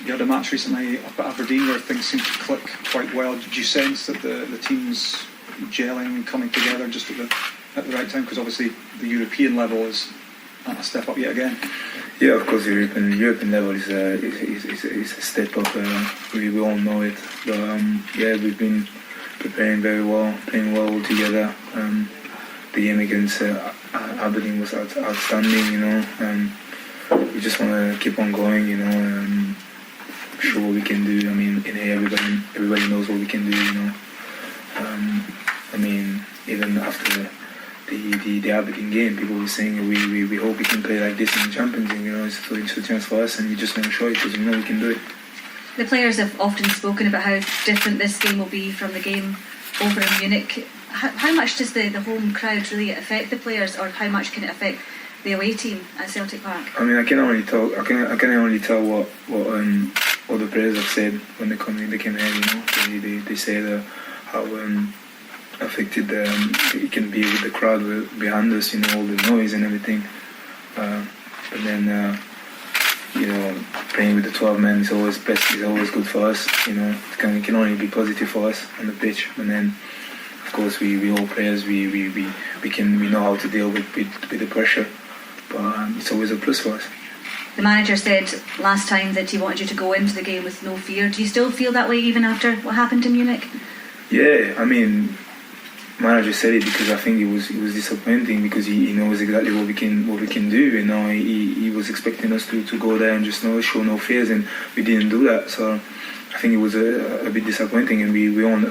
You had a match recently up at Aberdeen where things seemed to click quite well. Did you sense that the team's gelling, coming together just at at the right time? Because obviously the European level is a step up yet again. Yeah, of course, European level is a step up. We all know it. But yeah, we've been preparing very well, playing well all together. The game against Aberdeen was outstanding, you know. We just want to keep on going, you know. Show what we can do. I mean, in here, everybody knows what we can do, you know. I mean, even after the Aberdeen game, people were saying we hope we can play like this in the Champions League, you know. It's a chance for us, and we just want to show it because we know we can do it. The players have often spoken about how different this game will be from the game over in Munich. How much does the home crowd really affect the players, or how much can it affect the away team at Celtic Park? I mean, I can only tell what the players have said when they came here. You know, they say how affected it can be with the crowd behind us. You know, all the noise and everything. But then, you know, playing with the 12 men is always best. Is always good for us. You know, it can only be positive for us on the pitch. And then, of course, we all players we know how to deal with the pressure. But it's always a plus for us. The manager said last time that he wanted you to go into the game with no fear. Do you still feel that way even after what happened in Munich? Yeah, I mean, manager said it because I think it was disappointing because he knows exactly what we can do. You know, he was expecting us to go there and just show no fears, and we didn't do that. So I think it was a bit disappointing, and we all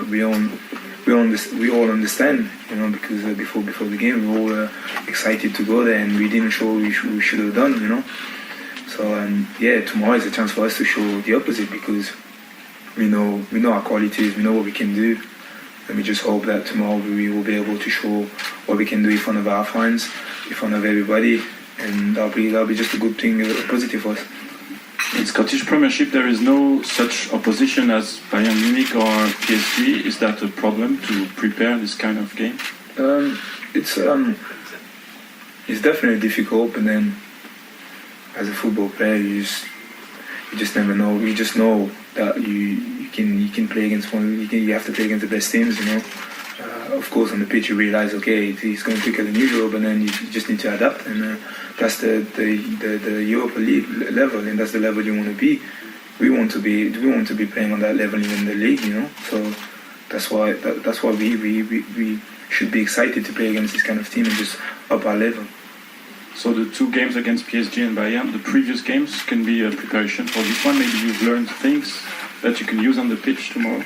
understand, you know, because before the game we were all excited to go there, and we didn't show what we should have done, you know. So yeah, tomorrow is a chance for us to show the opposite because we know our qualities, we know what we can do, and we just hope that tomorrow we will be able to show what we can do in front of our fans, in front of everybody, and that'll be just a good thing, a positive for us. In Scottish Premiership, there is no such opposition as Bayern Munich or PSG. Is that a problem to prepare this kind of game? It's definitely difficult, but then as a football player, you just never know. You just know that you can play against you have to play against the best teams, you know. Of course, on the pitch you realise, okay, it's going quicker than usual, but then you just need to adapt, and that's the Europa League level, and that's the level you want to be. We want to be playing on that level in the league, you know. So that's why we should be excited to play against this kind of team and just up our level. So the two games against PSG and Bayern, the previous games can be a preparation for this one. Maybe you've learned things that you can use on the pitch tomorrow.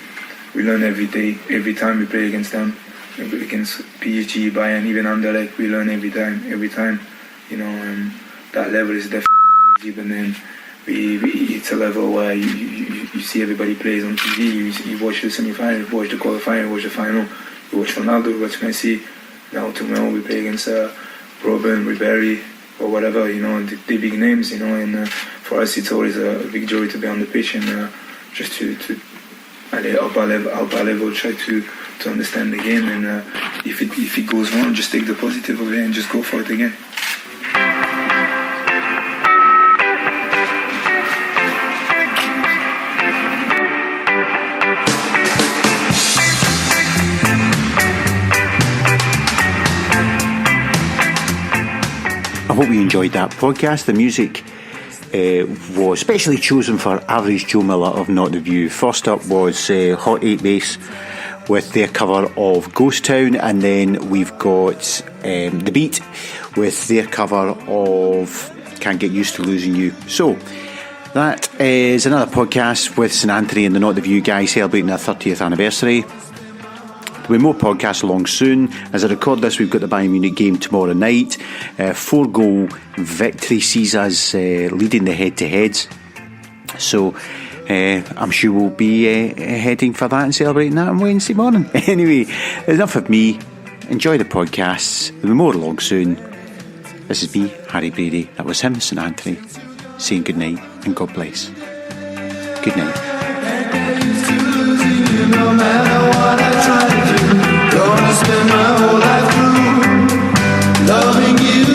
We learn every day, every time we play against them, against PSG, Bayern, even Anderlecht. We learn every time. You know, and that level is definitely not easy. But then it's a level where you see everybody plays on TV. You watch the semi-final, you watch the qualifier, you watch the final. You watch Ronaldo, you watch Messi. Now tomorrow we play against Robin, Ribéry, or whatever, you know, the big names, you know, and for us it's always a big joy to be on the pitch and just to up our level, try to understand the game, and if it goes wrong, just take the positive of it and just go for it again. I hope you enjoyed that podcast. The music was specially chosen for Average Joe Miller of Not The View. First up was Hot 8 Base with their cover of Ghost Town, and then we've got The Beat with their cover of Can't Get Used to Losing You. So that is another podcast with St Anthony and the Not The View guys celebrating their 30th anniversary. There'll be more podcasts along soon. As I record this, we've got the Bayern Munich game tomorrow night. 4-goal victory sees us leading the head-to-heads. So I'm sure we'll be heading for that and celebrating that on Wednesday morning. Anyway, enough of me. Enjoy the podcasts. There'll be more along soon. This is me, Harry Brady. That was him, St Anthony, saying good night and God bless. Good night. No matter what I try to do, gonna spend my whole life through loving you.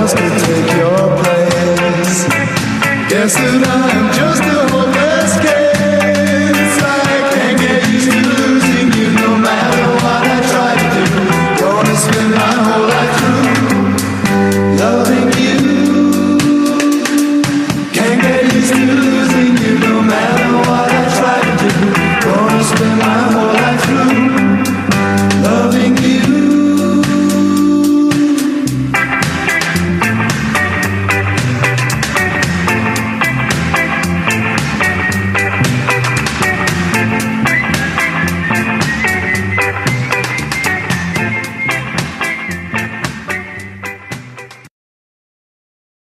else could take your place. Guess that I